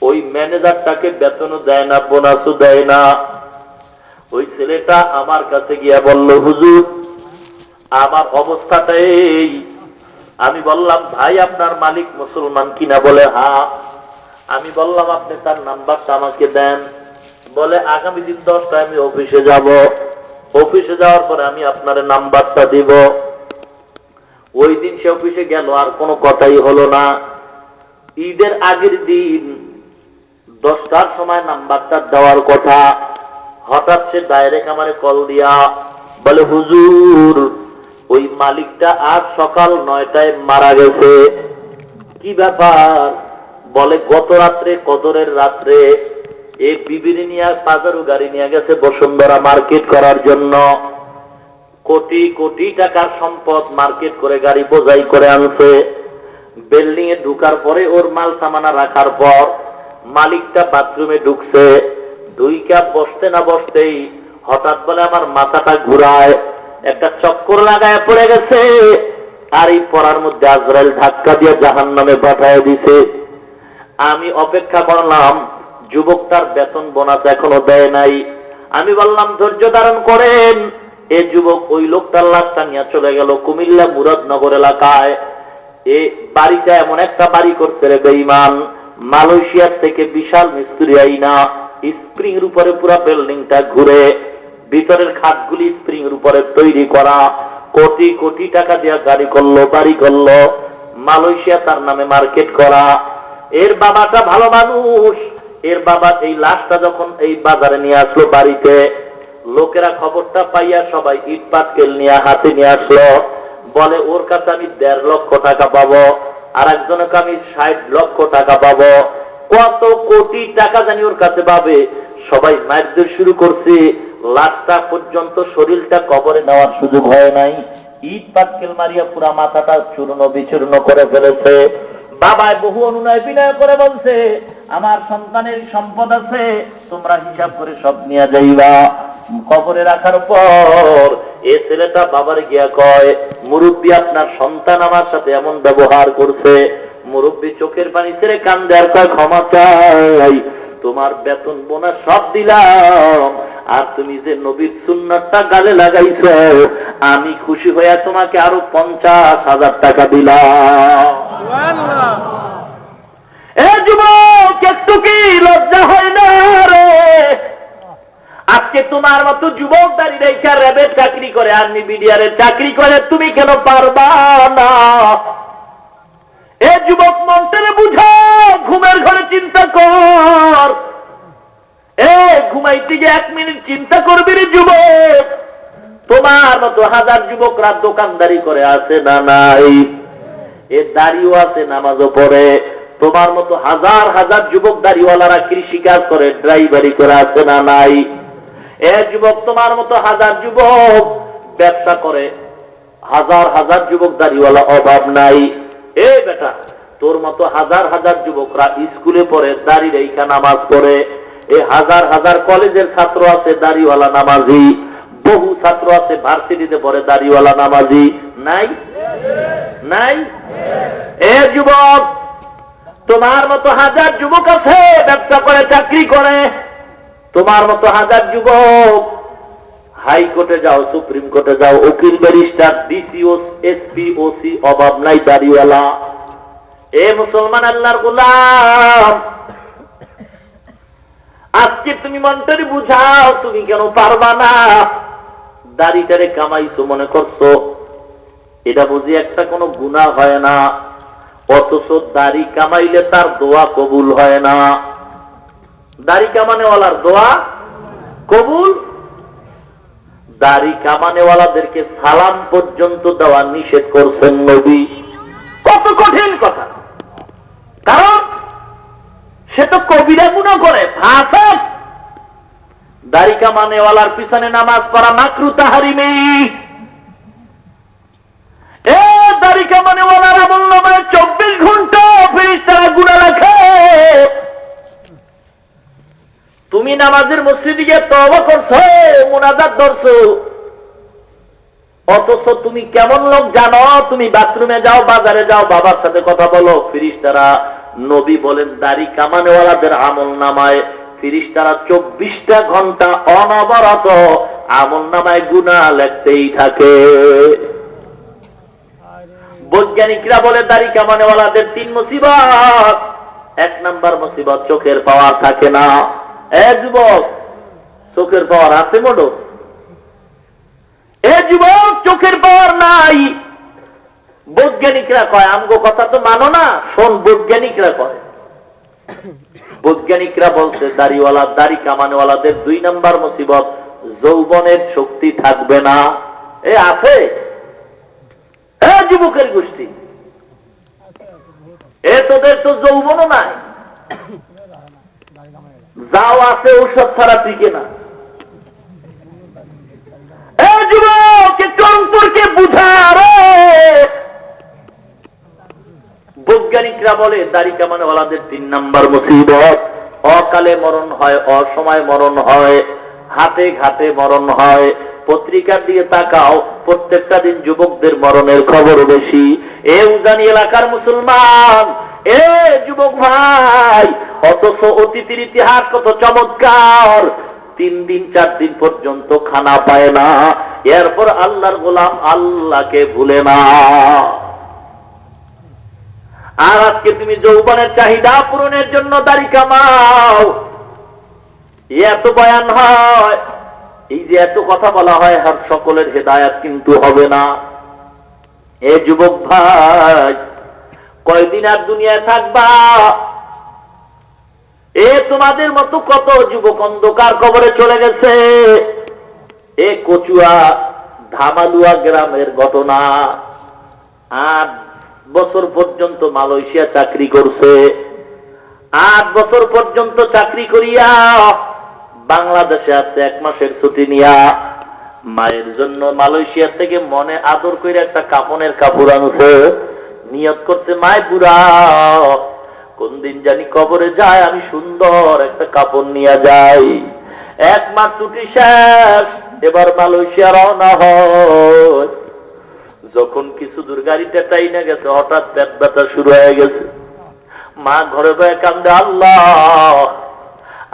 ওই ম্যানেজারটাকে বেতনও দেয় না, বোনাসও দেয় না। ওই ছেলেটা আমার কাছে গিয়া বলল, হুজুর, আমার অবস্থাটা এই। আমি বললাম, ভাই, আপনার মালিক মুসলমান কিনা? বলে হ্যাঁ। আমি বললাম, আপনি তার নাম্বারটা আমাকে দেন। বলে, আগামী দিন 10টায় আমি অফিসে যাব। অফিসে যাওয়ার পরে আমি আপনার নাম্বারটা দিব। ওই দিন সে অফিসে গেল, আর কোনো কথাই হলো না। ঈদের আগের দিন 10টার সময় নাম্বারটা দেওয়ার কথা, হঠাৎ সে ডাইরেক্ট আমারে কল দিয়া বলে, হুজুর ওই মালিকটা আজ সকাল 9টায় মারা গেছে। কি ব্যাপার? বলে গত রাত্রে, কদরের রাত্রে এই বিবিরি নিয়ে বাজারু গাড়ি নিয়ে গেছে বসুন্ধরা মার্কেট করার জন্য। কোটি কোটি টাকার সম্পদ মার্কেট করে গাড়ি বোঝাই করে আনছে। বিল্ডিং এ ঢুকার পরে ওর মাল সামানা রাখার পর মালিকটা বাথরুমে ঢুকছে। 2 কাপ বসতে না বসতেই হঠাৎ বলে আমার মাথাটা ঘুরায়, একটা চক্কর লাগায় পড়ে গেছে। আর এই পড়ার মধ্যে আজরাইল ধাক্কা দিয়ে জাহান্নামে পাঠায় দিছে। আমি অপেক্ষা করলাম, যুবকটার বেতন বোনাস এখনো দেয় নাই। আমি বললাম ধৈর্য ধারণ করেন। এই যুবক ওই লোকটার লাশটা নিয়ে চলে গেল কুমিল্লা মুরাদনগর এলাকায়। এই বাড়িটা এমন একটা বাড়ি করছে রে বেঈমান, মালয়েশিয়ার থেকে বিশাল মিস্ত্রি আইনা স্প্রিং এর উপরে পুরো বিল্ডিংটা ঘুরে, ভিতরের খাটগুলি স্প্রিং এর উপরে তৈরি করা, কোটি কোটি টাকা দিয়ে গাড়ি করলো, বাড়ি করলো, মালয়েশিয়া তার নামে মার্কেট করা। এর বাবাটা ভালো মানুষ। এর বাবা এই লাশটা যখন এই বাজারে নিয়ে আসলো বাড়িতে, লোকেরা খবরটা পাইয়া সবাই ইট পাটকেল নিয়ে হাতে নিয়ে আসলো। বলে ওর কাছে আমি 1.5 লক্ষ টাকা পাবো, আর একজনকে আমি 60 লক্ষ টাকা পাবো। কত কোটি টাকা জানি ওর কাছে পাবে। সবাই মারধর শুরু করছে। লাশটা পর্যন্ত শরীরটা কবরে নেওয়ার সুযোগ হয় নাই। ইট পাটকেল মারিয়া পুরা মাথাটা চূর্ণ বিচূর্ণ করে ফেলেছে। বাবায় বহু অনুনয় বিনয় করে বলছে, আমার সন্তানের সম্পদ আছে, তোমরা হিসাব করে সব নিয়ে যাইবা। কবরে রাখার পর এ ছেলেটা বাবার গিয়া কয়, মুরব্বী আপনার সন্তান আমার সাথে এমন ব্যবহার করছে। মুরব্বী চোখের পানি ছেড়ে কান্দে আর কয়, ক্ষমা চাই, তোমার বেতন বোনাস সব দিলাম, আর তুমি যে নবীর সুন্নাতটা গালে লাগাইছো, আমি খুশি হইয়া তোমাকে আরো 50,000 টাকা দিলাম। এ যুবক, একটু কি লজ্জা হয় না রে? আজকে তোমার মতো যুবক দাঁড়িয়ে রেখা র্যাবের চাকরি করে, আর্মি বিডিআরের চাকরি করে, তুমি কেন পারবা না? এ যুবক, মনটারে বুঝো, ঘুমের ঘরে চিন্তা কর। এ ঘুমাইতে গিয়ে 1 মিনিট চিন্তা করবি রে যুবক। তোমার মতো হাজার যুবকরা দোকানদারি করে আছে না নাই? এ দাড়িও আছে, নামাজও পড়ে। তোমার মতো হাজার হাজার যুবক দাড়িওয়ালারা কৃষি কাজ করে, ড্রাইভারি করে আছে না নাই? এ যুবক, তোমার মতো হাজার যুবক ব্যবসা করে, হাজার হাজার যুবক দাড়িওয়ালা অভাব নাই। এ বেটা, তোর মতো হাজার হাজার যুবকরা স্কুলে পড়ে, দাড়ি রেখা নামাজ পড়ে। এই হাজার হাজার কলেজের ছাত্র আছে দাড়িওয়ালা নামাজি, বহু ছাত্র আছে ভার্সিটিতে পড়ে দাড়িওয়ালা নামাজি। নাই? নাই? এ যুবক, তোমার মতো হাজার যুবক আছে ব্যবসা করে, চাকরি করে। তোমার মতো হাজার যুবক হাইকোর্টে যাও, সুপ্রিম কোর্টে যাও, উকিল, ব্যারিস্টার, ডিসিও, এসপি, ওসি, অভাব নাই দাড়িওয়ালা। এ মুসলমান আল্লাহর গোলাম, আজকে তুমি মনটারে বুঝাও, তুমি কেন পারবা না? দাড়িটারে কামাইছো মনে করছো এটা বুঝি একটা কোনো গুনাহ হয় না, অথচ দাড়ি কামাইলে তার দোয়া কবুল হয় না। দাড়ি কামানেওয়ালার দোয়া কবুল। দাড়ি কামানেওয়ালাদেরকে সালাম পর্যন্ত দেওয়া নিষেধ করছেন নবী। কত কঠিন কথা! কারণ সে তো কবিরা গুনাহ করে, ফাসিক। দাড়ি কামানেওয়ালার পিছনে নামাজ পড়া মাকরু তাহরিমি। এ দাড়ি কামানেওয়ালার আমলনামায় 24 ঘন্টা ফেরেশতারা গুনাহ রাখে। তুমি নামাজের মসজিদে গিয়ে তওবা করছো, মুনাজাত ধরছো, অথচ তুমি কেমন লোক জানো? তুমি বাথরুমে যাও, বাজারে যাও, বাবার সাথে কথা বলো, ফেরেশতারা, নবী বলেন, দাড়ি কামানেওয়ালাদের আমলনামায় ফেরেশতারা 24টা ঘন্টা অনবরত আমলনামায় গুনাহ লিখতেই থাকে। বৈজ্ঞানিকরা বলে দাড়ি কামানেওয়ালাদের 3 মুসিবত। 1 নাম্বার মুসিবত, চোখের পাওয়ার থাকে না। এ যুবক, চোখের পাওয়ার আছে মোটো? এ যুবক, চোখের পাওয়ার নাই, বৈজ্ঞানিকরা কয়, আমগো কথা তো মানো না, শোন বৈজ্ঞানিকরা কয়। বৈজ্ঞানিকরা বলছে দাড়িওয়ালা দাড়ি কামানেওয়ালাদের 2 নাম্বার মুসিবত, যৌবনের শক্তি থাকবে না। এ আছে যুবকের গোষ্ঠী, এ তোদের তো যৌবনও নাই, যাও আছে ঔষধ ছাড়া টিকে না। যুবক একটু অন্তরকে বুঝা রে। বৈজ্ঞানিকরা বলে দাড়ি কামানেওয়ালাদের 3 নাম্বার মুসিবত, অকালে মরণ হয়, অসময় মরণ হয়, হাতে ঘাতে মরণ হয়। পত্রিকার দিকে তাকাও, প্রত্যেকটা দিন যুবকদের মরণের খবর বেশি। এ উজানি এলাকার মুসলমান, এ যুবক ভাই, অথচ অতীতের ইতিহাস কত চমৎকার। 3 দিন 4 দিন পর্যন্ত খানা পায় না, এরপর আল্লাহর গোলাম আল্লাহকে ভুলে না। আর আজকে তুমি যৌবনের চাহিদা পূরণের জন্য দাড়ি কামাও, এত বয়ান হয়, এই যে এত কথা বলা হয়, আর সকলের হেদায়েত কিন্তু হবে না। এ যুবক ভাই, কয়দিন আর দুনিয়ায় থাকবা? এ তোমাদের মতো কত যুবক অন্ধকার কবরে চলে গেছে। এ কচুয়া ধামালুয়া গ্রামের ঘটনা, 8 বছর পর্যন্ত মালয়েশিয়া চাকরি করছে, 8 বছর পর্যন্ত চাকরি করিয়া বাংলাদেশে আছে 1 মাসের ছুটি নিয়া। মায়ের জন্য মালয়েশিয়া থেকে মনে আদর করে একটা কাপনের কাপড় আনছে, নিয়ত করছে মায় বুড়া কোন দিন জানি কবরে যায়, আমি সুন্দর একটা কাপড় নিয়ে যাই। 1 মাস ছুটি শেষ, এবার মালয়েশিয়া রওনা হয়। যখন কিছু দূর গাড়িটা টাইনা গেছে, হঠাৎ পেট ব্যথা শুরু হয়ে গেছে। মা ঘরে বয়ে কান্দে, আল্লাহ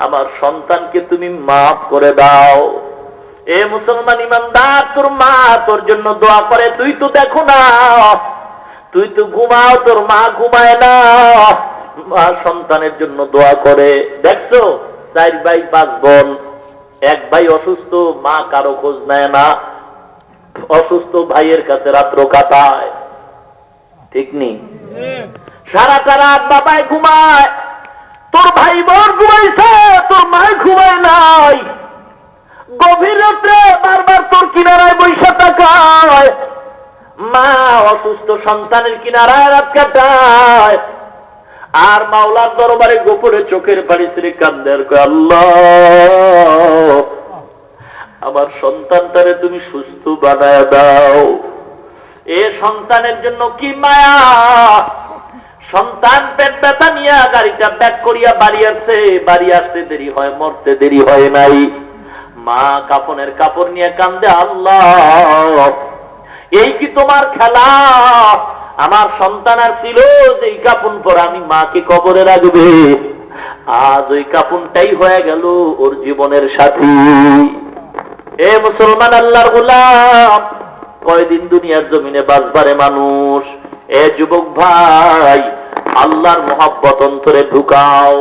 আমার সন্তানকে তুমি মাফ করে দাও। এ মুসলমান ইমানদার, তোর মা তোর জন্য দোয়া করে, তুই তো দেখো না, তুই তো ঘুমাও, তোর মা ঘুমায় না। মা সন্তানের জন্য দোয়া করে। দেখছো 4 ভাই 5 বোন, 1 ভাই অসুস্থ, মা কারো খোঁজ নেয় না, অসুস্থ ভাইয়ের কাছে রাত্র কাটায়, ঠিক নেই? সারাটা রাত বাবাই ঘুমায়, তোর ভাই বোন ঘুমাইছে, তোর মা ঘুমায় নাই। গভীর রাত্রে বারবার তোর কিনারায় বৈশা তাকায়, মা অসুস্থ সন্তানের কিনারায় রাত কাটায়। আর মাওলার দরবারে গোপনে চোখের পানি ছেড়ে কান্দে, আল্লাহ আমার সন্তানটারে তুমি সুস্থ বানায় দাও। এ সন্তানের জন্য কি মায়া। সন্তান পেট ব্যথা নিয়ে গাড়িটা ব্যাক করিয়া বাড়ি আসছে, বাড়ি আসতে দেরি হয়, মরতে দেরি হয় নাই। মা কাপনের কাপড় নিয়ে কান্দে, আল্লাহ এই কি তোমার খেলা? আমার সন্তান আর ছিল যে কাপন পর আমি মাকে কবরে রাখবে, আজ ওই কাপনটাই হয়ে গেল ওর জীবনের সাথী। এ মুসলমান আল্লাহর গোলাম, কয়দিন দুনিয়ার জমিনে বাঁচবারে মানুষ। এ যুবক ভাই, আল্লাহর মহব্বত অন্তরে ঢুকাও,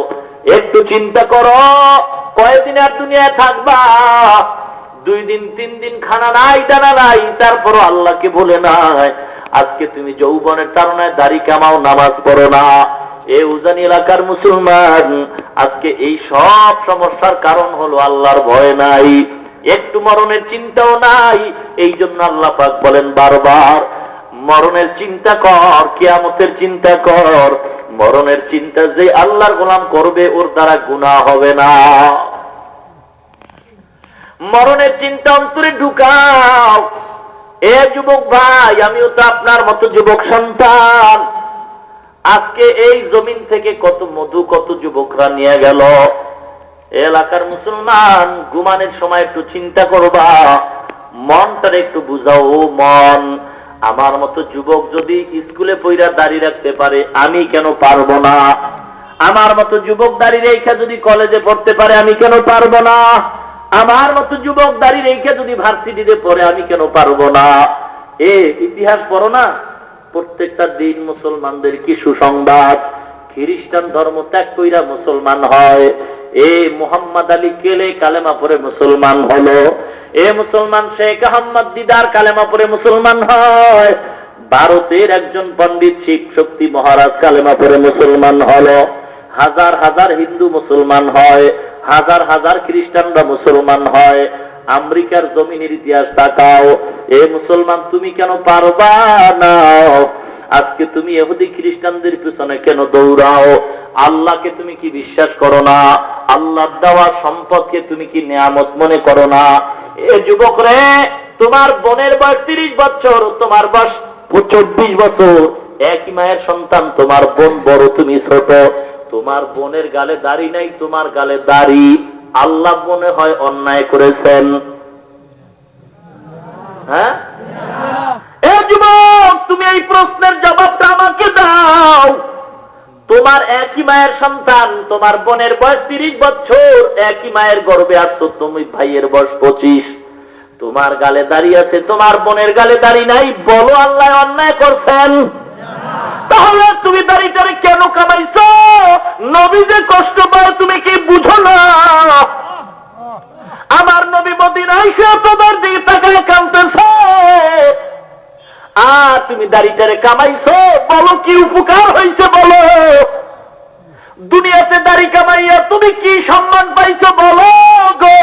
একটু চিন্তা করো, কয়দিন আর দুনিয়ায় থাকবা? 2 দিন 3 দিন খানা নাই, দানা নাই, তারপরও আল্লাহকে বলে নাই। আজকে তুমি যৌবনের তাড়নায় দাড়ি কামাও, নামাজ পড়ো না। এ উজানি এলাকার মুসলমান, আজকে এই সব সমস্যার কারণ হলো আল্লাহর ভয় নাই, একটু মরণের চিন্তাও নাই। এই জন্য আল্লাহ পাক বলেন বারবার, মরণের চিন্তা কর, কিয়ামতের চিন্তা কর। মরণের চিন্তা যে আল্লাহর গোলাম করবে, ওর দ্বারা গুনাহ হবে না। মরণের চিন্তা অন্তরে ঢুকাও। এ যুবক ভাই, আমিও তো আপনার মতো যুবক সন্তান। আজকে এই জমিন থেকে কত মধু, কত যুবকরা নিয়ে গেল। এলাকার মুসলমান, ঘুমানোর সময় একটু চিন্তা করবা, মনটার একটু বুঝাও। ও মন, আমার মতো যুবক যদি স্কুলে পড়া দাঁড়িয়ে রাখতে পারে, আমি কেন পারবো না? আমার মতো যুবক দাঁড়িয়ে রেখা যদি কলেজে পড়তে পারে, আমি কেন পারবো না? আমার মতো যুবক দাঁড়িয়ে রেখে যদি ভার্সিটিতে পড়ে, আমি কেন পারবো না? এ ইতিহাস পড়ো না, প্রত্যেকটা দিন মুসলমানদের কি সুসংবাদ। খ্রিস্টান ধর্ম ত্যাগ কইরা মুসলমান হয়। এ মুহাম্মদ আলী কেলে কালেমা পড়ে মুসলমান হলো। এ মুসলমান শেখ আহমদ দিদার কালেমা পড়ে মুসলমান হয়। ভারতের একজন পণ্ডিত শিব শক্তি মহারাজ কালেমা পড়ে মুসলমান হলো, হাজার হাজার হিন্দু মুসলমান হয়, হাজার হাজার খ্রিস্টানরা মুসলমান হয়। আমেরিকার জমিনের ইতিহাস তাকাও, এ মুসলমান তুমি কেন পারবা না? আজকে তুমি ইহুদি খ্রিস্টানদের পিছনে কেন দৌড়াও? আল্লাহকে তুমি কি বিশ্বাস করো না? আল্লাহর দেওয়া সম্পদকে তুমি কি নিয়ামত মনে করো না? এ যুবক রে, তোমার বোনের বয়স 30 বছর, তোমার বয়স 24 বছর, একই মায়ের সন্তান, তোমার বোন বড়, তুমি ছোট। তোমার বোনের গালে দাড়ি নাই, তোমার গালে দাড়ি। আল্লাহ মনে হয় অন্যায় করেছেন? হ্যাঁ? এ যুবক, তুমি এই প্রশ্নের জবাবটা আমাকে দাও। তোমার একই মায়ের সন্তান, তোমার বোনের বয়স 30 বছর, একই মায়ের গর্ভে আসছো, তুমি ভাইয়ের বয়স 25। তোমার গালে দাঁড়িয়ে আছে, তোমার বোনের গালে দাঁড়িয়ে নাই। বলো আল্লাহ অন্যায় করছেন? তাহলে তুমি দাড়িটারে কেন কামাইছো? নবী যে কষ্ট পায় তুমি কি বুঝো না? আমার নবী মদিনায় এসে তোমার দিকে তাকায় কাঁদতেছে, আর তুমি দাড়িটারে কামাইছো। বলো কি উপকার হয়েছে? বলো দুনিয়াতে দাড়ি কামাইয়া তুমি কি সম্মান পাইছো? বলো গো,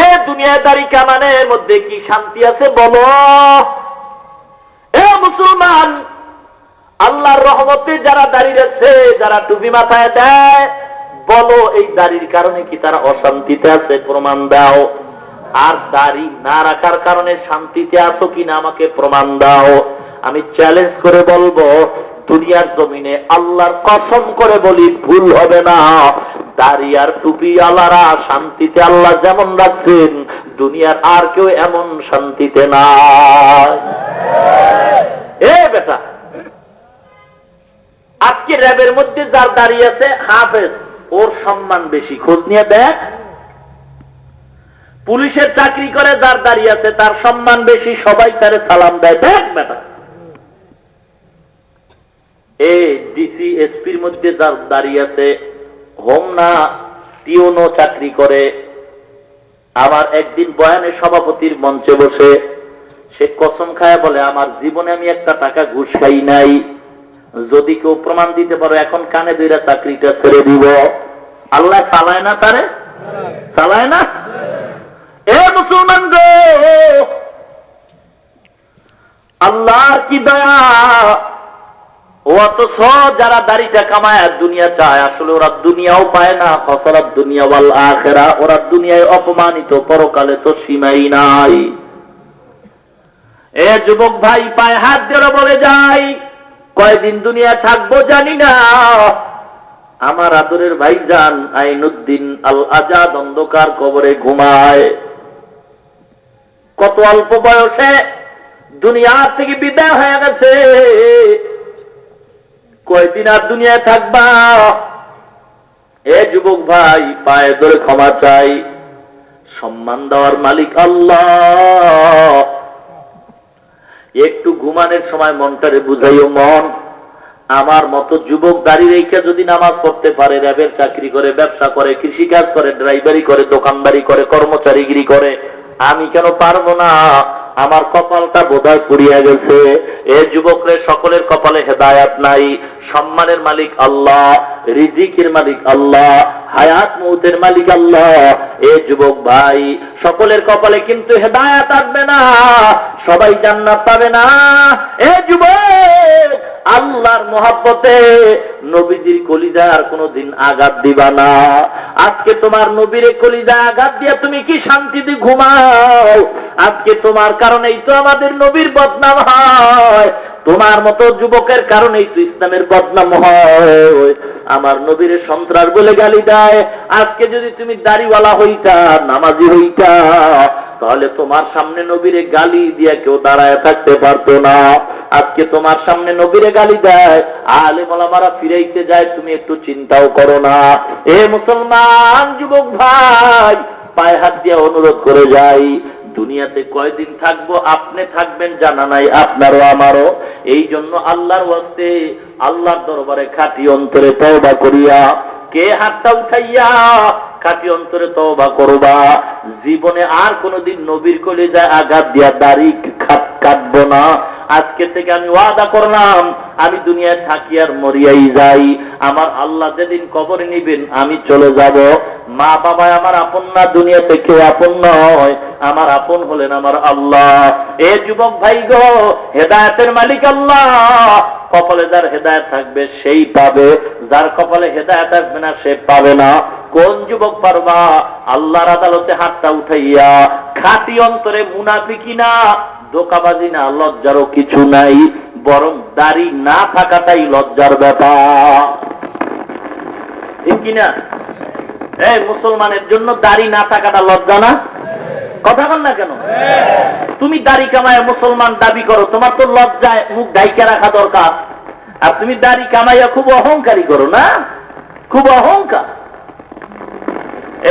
এ দুনিয়ায় দাড়ি কামানের মধ্যে কি শান্তি আছে? বলো। এ মুসলমান, আল্লাহর রহমতে যারা দাঁড়িয়ে আছে, যারা টুপি মাথায় দেয়, বলো এই দাড়ির কারণে কি তারা অশান্তিতে আছে? প্রমাণ দাও। আর দাড়ি না রাখার কারণে শান্তিতে আছো কিনা আমাকে প্রমাণ দাও। আমি চ্যালেঞ্জ করে বলবো, দুনিয়ার জমিনে আল্লাহর কসম করে বলি, ভুল হবে না, দাড়ি আর টুপি আলারা শান্তিতে আল্লাহ যেমন রাখছেন, দুনিয়ার আর কেউ এমন শান্তিতে নাই। এ বেটা, আজকে র্যাবের মধ্যে যার দাঁড়িয়ে আছে হাফেজ, ওর সম্মান বেশি। খোঁজ নিয়ে দেখ। পুলিশের চাকরি করে যার দাঁড়িয়ে আছে তার সম্মান বেশি, সবাই তারে সালাম দেয়। দেখ বেটা, এই ডিসি এসপির মধ্যে যার দাঁড়িয়ে আছে, হোম না টিওনো চাকরি করে। আমার একদিন বয়ানে সভাপতির মঞ্চে বসে সে কসম খায় বলে, আমার জীবনে আমি একটা টাকা ঘুষ খাই নাই, যদি কেউ প্রমাণ দিতে পারো এখন কানে দুইরা চাকরিটা ছেড়ে দিব। আল্লাহ চালায় না তারে? চালায় না? এ মুসলমান গো, আল্লাহ কি দয়া! ও অথচ যারা দাড়িটা কামায় আর দুনিয়া চায়, আসলে ওরা দুনিয়াও পায় না। ফসলাত দুনিয়া ওয়াল আখিরা, ওরা দুনিয়ায় অপমানিত, পরকালে তো সীমাই নাই। এ যুবক ভাই, পায়ে হাত দিয়ে বলে যাই, কয়দিন দুনিয়া থাকবো জানি না। আমার আদরের ভাইজান আইনুদ্দিন আল আজাদ অন্ধকার কবরে ঘুমায়। কত অল্প বয়সে দুনিয়া থেকে বিদায় হয়ে গেছে। কয়দিন আর দুনিয়ায় থাকবা? এ যুবক ভাই, পায়ে ধরে ক্ষমা চাই। সম্মান দেওয়ার মালিক আল্লাহ। একটু ঘুমানোর সময় মনটারে বুঝাইও, মন আমার মতো যুবক দাঁড়িয়ে রেখে যদি নামাজ পড়তে পারে, র্যাবের চাকরি করে, ব্যবসা করে, কৃষিকাজ করে, ড্রাইভারি করে, দোকানদারি করে, কর্মচারীগিরি করে, আমি কেন পারবো না? আমার কপালটা বোধহয় পুড়িয়া গেছে। এ যুবকরে, সকলের কপালে হেদায়াত নাই। সম্মানের মালিক আল্লাহ, রিজিকের মালিক আল্লাহ, হায়াত মউতের মালিক আল্লাহ। এ যুবক ভাই, সকলের কপালে কিন্তু হেদায়াত আসবে না, সবাই জান্নাত পাবে না। এ যুবক, আল্লাহর মহব্বতে নবীজির কলিজায় আর কোনদিন আঘাত দিবা না। আজকে তোমার নবীরে কলিজায় আঘাত দিয়া তুমি কি শান্তিতে ঘুমাও? আজকে তোমার কারণেই তো আমাদের নবীর বদনাম হয়, তোমার মতো যুবকের কারণেই তো ইসলামের বদনাম হয়। আমার নবীরে সন্ত্রাস বলে গালি দেয়। আজকে যদি তুমি দাড়িওয়ালা হইতা, নামাজি হইতা, তাহলে তোমার সামনে নবীরে গালি দিয়া কেউ দাঁড়ায় থাকতে পারতো না। আজকে তোমার সামনে নবীরে গালি দেয়, আলেম ওলামারা ফিরাইতে যায়, তুমি একটু চিন্তাও করো না। এ মুসলমান যুবক ভাই, পায়ে হাত দিয়ে অনুরোধ করে যাই, দুনিয়াতে কয়দিন থাকবো আপনি থাকবেন জানা নাই, আপনারও আমারও। এই জন্য আল্লাহর ওয়াস্তে আল্লাহর দরবারে খাঁটি অন্তরে তওবা করিয়া, কে হাতটা উঠাইয়া খাঁটি অন্তরে তওবা করবা, জীবনে আর কোনদিন নবীর কলিজায় আঘাত দিয়া দাড়ি কাটবো না, আজকে থেকে আমি ওয়াদা করলাম আমি দুনিয়ায় থাকি আর মরিয়াই যাই, আমার আল্লাহ যেদিন কবরে নিবেন আমি চলে যাব। মা বাবা আমার আপন না, দুনিয়াতে কেউ আপন নয়, আমার আপন হলেন আমার আল্লাহ। এ যুবক ভাই গো, হেদায়েতের মালিক আল্লাহ। কপালে যার হেদায়েত থাকবে সেই পাবে, যার কপালে হেদায়েত আসবে না সে পাবে না। কোন যুবক পারবা আল্লাহর আদালতে হাতটা উঠাইয়া? খাঁটি অন্তরে মুনাফিকি না, ধোঁকাবাজি না, লজ্জারও কিছু নাই, বরং দাড়ি না থাকাটাই লজ্জার ব্যাপার, ঠিক কিনা? এই মুসলমানের জন্য দাড়ি না থাকাটা লজ্জা না? কথা বল না কেন? তুমি দাড়ি কামায় মুসলমান দাবি করো, তোমার তো লজ্জায় মুখ ঢাইকা রাখা দরকার। আর তুমি দাড়ি কামাইয়া খুব অহংকারী করো না, খুব অহংকার।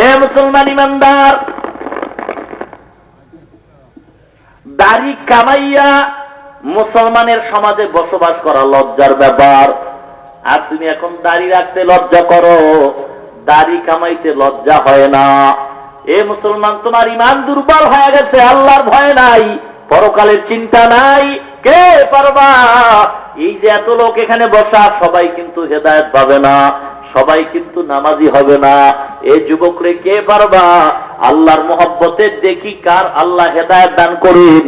এ মুসলমান ইমানদার, দাড়ি কামাইয়া মুসলমানের সমাজে বসবাস করা লজ্জার ব্যাপার। আর তুমি এখন দাড়ি রাখতে লজ্জা করো, দাড়ি কামাইতে লজ্জা হয় না। এ মুসলমান, তোমার ইমান দুর্বল হয়ে গেছে, আল্লাহর ভয় নাই, পরকালের চিন্তা নাই। কে পারবা? এই যে এত লোক এখানে বসা, সবাই কিন্তু হেদায়েত পাবে না, সবাই কিন্তু নামাজি হবে না। এই যুবকরে কে পারবা? আল্লাহর মহব্বতে দেখি কার আল্লাহ হেদায়েত দান করেন।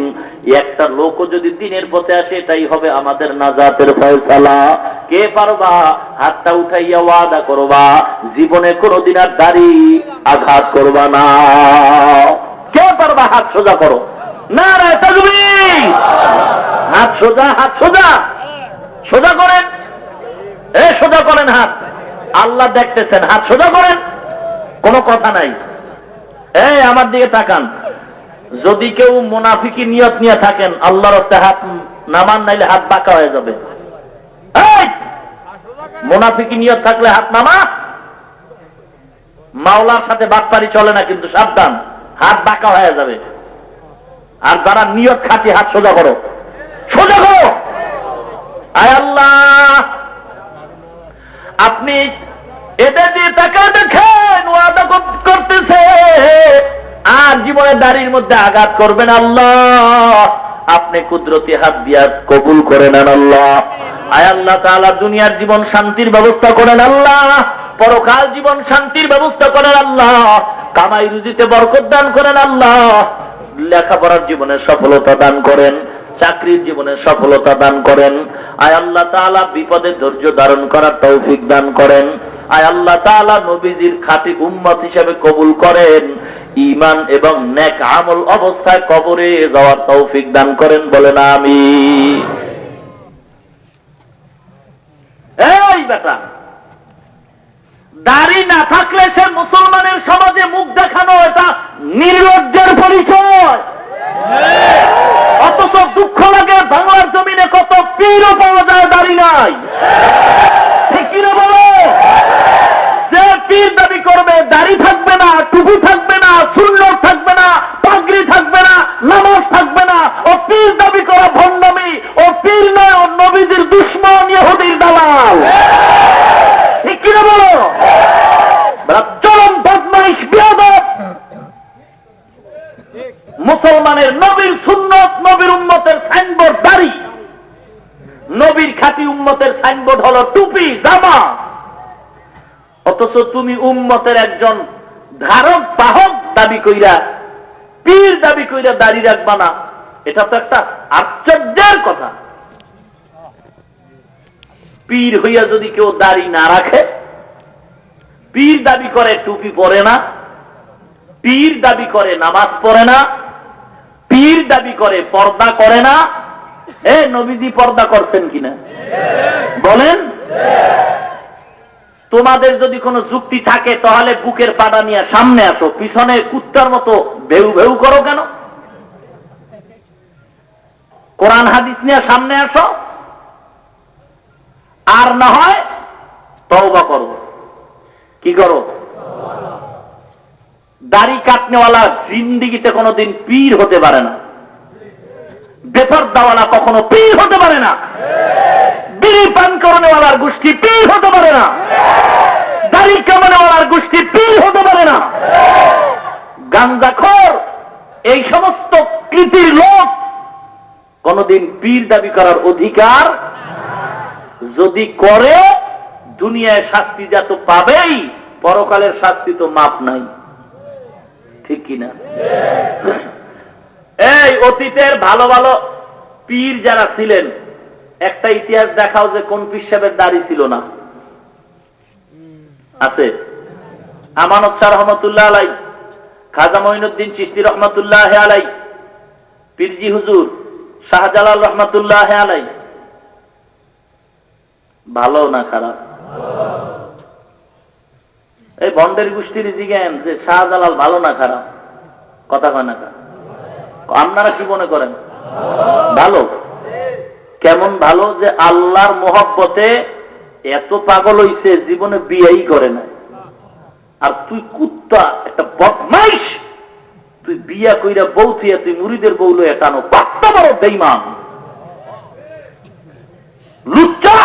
একটা লোক যদি দিনের পথে আসে, এটাই হবে আমাদের নাজাতের ফয়সালা। কে পারবা? হাতটা উঠাইয়া ওয়াদা করবা জীবনে কোনদিন আর দাড়ি আঘাত করবা না। কে পারবা? হাত সোজা করো। নারায়ে তাকবীর। হাত সোজা, হাত সোজা, সোজা করেন। এ সোজা করেন হাত, আল্লাহ দেখতেছেন, হাত সোজা করেন, কোনো কথা নাই। এই আমার দিকে তাকান। যদি কেউ মুনাফিকি নিয়ত নিয়ে থাকেন, আল্লাহর রাস্তায় হাত নামান, নাইলে হাত বাঁকা হয়ে যাবে। মুনাফিকি নিয়ত থাকলে হাত নামা। মাওলার সাথে বাটপারি চলে না, কিন্তু সাবধান, হাত বাঁকা হয়ে যাবে। আর যারা নিয়ত খাঁটি, হাত সোজা করো, সোজা করো। আয় আল্লাহ, আপনি এটা দিয়ে টাকা দেখেন, ওয়াদা করতেছে আর জীবনের দাড়ির মধ্যে আঘাত করবেন। আল্লাহ, আপনি কুদরতি হাত দিয়া কবুল করে নেন আল্লাহ। আয় আল্লাহ তাআলা, দুনিয়ার জীবন শান্তির ব্যবস্থা করেন আল্লাহ, পরকাল জীবন শান্তির ব্যবস্থা করেন আল্লাহ, কামাই রুজিতে বরকত দান করেন আল্লাহ, লেখাপড়ার জীবনে সফলতা দান করেন, চাকরির জীবনে সফলতা দান করেন। আয় আল্লাহ তাআলা, বিপদে ধৈর্য ধারণ করার তৌফিক দান করেন। আয় আল্লাহ তাআলা, নবীজির খাঁটি উম্মত হিসেবে কবুল করেন, ঈমান এবং নেক আমল অবস্থায় কবরে যাওয়ার তৌফিক দান করেন, বলেন আমিন। এই বেটা, দাড়ি না থাকলে সে মুসলমানের সমাজে মুখ দেখানো, এটা নির্লজ্জের পরিচয়। অথচ দুঃখ লাগে, বাংলার জমিনে কত পীরও পাওয়া যায় দাড়ি নাই, ঠিক কিনা বলো? যে পীর দাবি করবে, দাড়ি থাকবে না, টুপি থাকবে না, সুন্নত থাকবে না, পাগড়ি থাকবে না, নামাজ থাকবে না, ও পীর দাবি করা ভণ্ডামি। ও পীর নয়, ও নবীদের দুশমন, ইহুদির দালাল, ঠিক কিনা বলো? চরম বদমাইশ, বেয়াদব। মুসলমানের নবীর সুন্নত, নবীর উম্মতের সাইনবোর্ড দাড়ি, নবীর খাঁটি উম্মতের সাইনবোর্ড হলো টুপি, জামা। অথচ তুমি উম্মতের একজন ধারক বাহক দাবি কইরা, পীর দাবি কইরা দাড়ি রাখবা না, এটা তো একটা আশ্চর্যের কথা। পীর হইয়া যদি কেউ দাড়ি না রাখে, পীর দাবি করে টুপি পরে না, পীর দাবি করে নামাজ পড়ে না, পীর দাবি করে পর্দা করে না। এ নবীজি পর্দা করছেন কিনা বলেন? তোমাদের যদি কোনো যুক্তি থাকে, তাহলে বুকের পাটা নিয়ে সামনে আসো, পিছনে কুত্তার মতো ভেউ ভেউ করো কেন? কোরআন হাদিস নিয়ে সামনে আসো, আর না হয় তওবা করো। কি করো? দাড়ি কাটনেওয়ালা জিন্দিগিতে কোনোদিন পীর হতে পারে না, বেপরদাওয়ালা কখনো পীর হতে পারে না, বিড়ি পান করনেওয়ালার গোষ্ঠী পীর হতে পারে না, দাড়ি কামানেওয়ালার গোষ্ঠী পীর হতে পারে না, গাঞ্জাখোর এই সমস্ত কৃতির লোক কোনদিন পীর দাবি করার অধিকার, যদি করে দুনিয়ায় শাস্তি যা তো পাবেই, পরকালের শাস্তি তো মাপ নাই, ঠিক কিনা? এই অতীতের ভালো ভালো পীর যারা ছিলেন, একটা ইতিহাস দেখাও যে কোন পীর সাহেবের দাড়ি ছিল না। আছে? আমানত শাহ রহমতুল্লাহ আলাই, খাজা মঈনুদ্দিন চিশতি রহমতুল্লাহ আলাই, পীরজি হুজুর শাহজালাল রহমতুল্লাহ আলাই। ভালো না খারাপ? এই ভন্ডের গোষ্ঠীর জিজ্ঞেন যে শাহজালাল ভালো না খারাপ, কথা কয় না। আপনারা কি মনে করেন? ভালো। কেমন ভালো? যে আল্লাহর মোহব্বতে এত পাগল হইছে জীবনে বিয়েই করে না। আর তুই কুত্তা, একটা বদমাইশ, তুই বিয়া কইরা বউ থিয়া তুই মুরিদের বউ লইয়া টানো, কত বড় বেঈমান, লুচ্চা।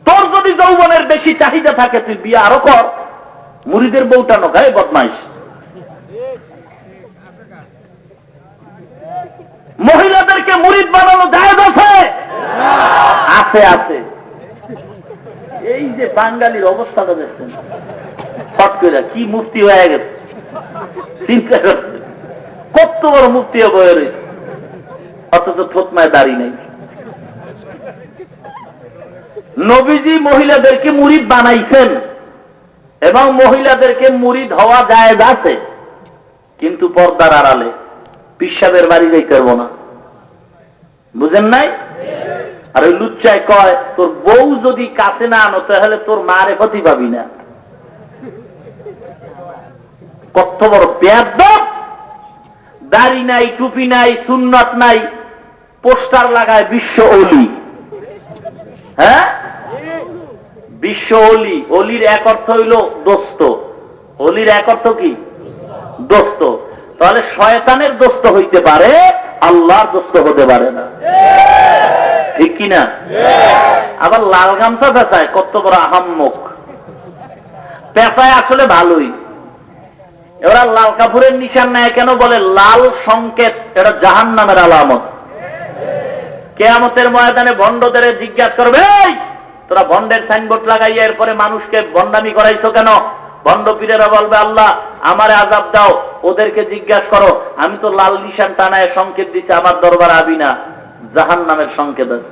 তোর যদি যৌবনের বেশি চাহিদা থাকে তুই বিয়া আরো কর, মুরিদের বউ টানো, গায়ে বদমাইশ। মহিলাদেরকে মুরিদ বানানো জায়েজ আছে? আছে, আছে। এই যে বাঙালির অবস্থাটা দেখছেন, ফট করে কি মুফতি হয়ে গেছে, চিন্তা করছে কত বড় মুফতি বয়ে রয়েছে, অথচ থতমায় দাড়ি নেই। নবীজি মহিলাদেরকে মুরিদ বানাইছেন এবং মহিলাদেরকে মুরিদ হওয়া জায়েজ আছে, কিন্তু পর্দার আড়ালে। পিসাবের বাড়ি যাইতে পারবো না, বুঝেন নাই? আর ওই লুচ্চায় কয় তোর বউ যদি কাছে না আনো তাহলে তোর মারে ক্ষতি পাবি না। কত বড় বেয়াদব! দাড়ি নাই, টুপি নাই, সুন্নত নাই, পোস্টার লাগায় বিশ্ব অলি। হ্যাঁ, বিশ্ব অলি। অলির এক অর্থ হইল দোস্ত। অলির এক অর্থ কি? দোস্ত। তাহলে শয়তানের দোস্ত হইতে পারে, আল্লাহর দোস্ত হতে পারে না, ঠিক কিনা? আবার লাল গামছা পেঁচায়, কত বড় আহাম্মক! পেঁচায় আসলে ভালোই। এরা লাল কাপড়ের নিশান নেয় কেন? বলে লাল সংকেত, এটা জাহান্নামের আলামত। কিয়ামতের ময়দানে ভণ্ডদের জিজ্ঞাসা করবে, এই তোরা ভণ্ডের সাইনবোর্ড লাগাইয়া এরপরে মানুষকে ভণ্ডামি করাইছো কেন? ভণ্ড পীরেরা বলবে, আল্লাহ আমারে আযাব দাও। ওদেরকে জিজ্ঞাসা করো, আমি তো লাল নিশান টানায় সংকেত দিছি, আমার দরবার আবি না, জাহান্নামের সংকেত আছে।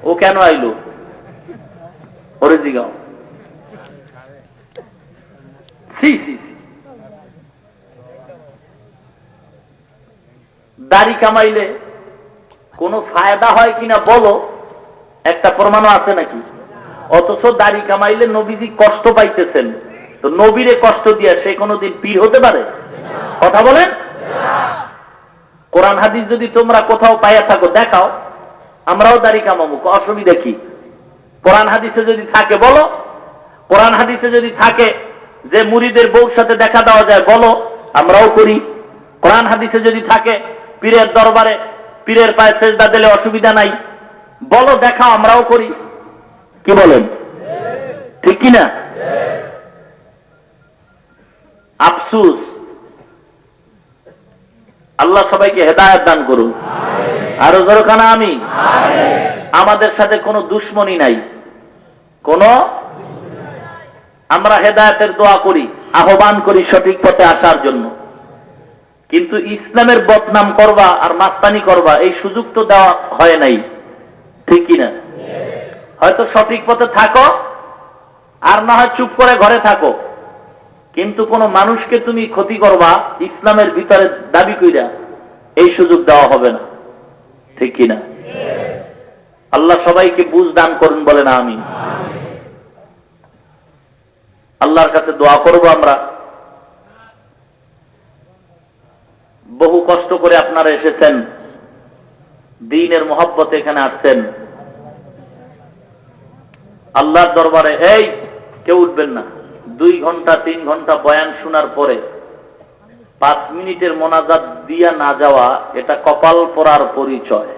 ও কেন আইলো? ওরে জিগাও। দাড়ি কামাইলে কোনো ফায়দা হয় কিনা বলো, একটা প্রমাণ আছে নাকি? অথচ দাড়ি কামাইলে নবীজি কষ্ট পাইতেছেন, তো নবীরে কষ্ট দিয়া সে কোনোদিন পীর হতে পারে? কথা বলেন। কোরআন হাদিস যদি তোমরা কোথাও পাইয়া থাকো দেখাও, আমরাও দাড়ি কামাবো, অসুবিধা কি? কোরআন হাদিসে যদি থাকে বলো। কোরআন হাদিসে যদি থাকে যে মুরিদের বউর সাথে দেখা দেওয়া যায় বলো, আমরাও করি। কোরআন হাদিসে যদি থাকে পীরের দরবারে পীরের পায়ে সেজদা দিলে অসুবিধা নাই বলো, দেখাও, আমরাও করি। কি বলেন? ঠিক কিনা? আফসুস, আল্লাহ সবাইকে হেদায়েত দান করুন। আরো জোরখানা আমি। আমাদের সাথে কোনো দুশ্মনী নাই, আমরা হেদায়েতের দোয়া করি, আহ্বান করি সঠিক পথে আসার জন্য। কিন্তু ইসলামের বদনাম করবা আর মাস্তানি করবা এই সুযোগ তো দেওয়া হয় নাই, ঠিক কিনা? হয়তো সঠিক পথে থাকো আর না হয় চুপ করে ঘরে থাকো, কিন্তু কোন মানুষকে তুমি ক্ষতি করবা ইসলামের ভিতরে দাবি কইরা, এই সুযোগ দেওয়া হবে না, ঠিক কিনা? আল্লাহ সবাইকে বুঝ দান করুন, বলেন আমিন। আল্লাহর কাছে দোয়া করব আমরা। বহু কষ্ট করে আপনারা এসেছেন, দ্বীনের মহব্বতে এখানে আসছেন। আল্লাহর দরবারে এই কেউ উঠবেন না। 2 ঘন্টা 3 ঘন্টা বয়ান শোনার পরে 5 মিনিটের মোনাজাত দিয়া না যাওয়া, এটা কপাল পোড়ার পরিচয়।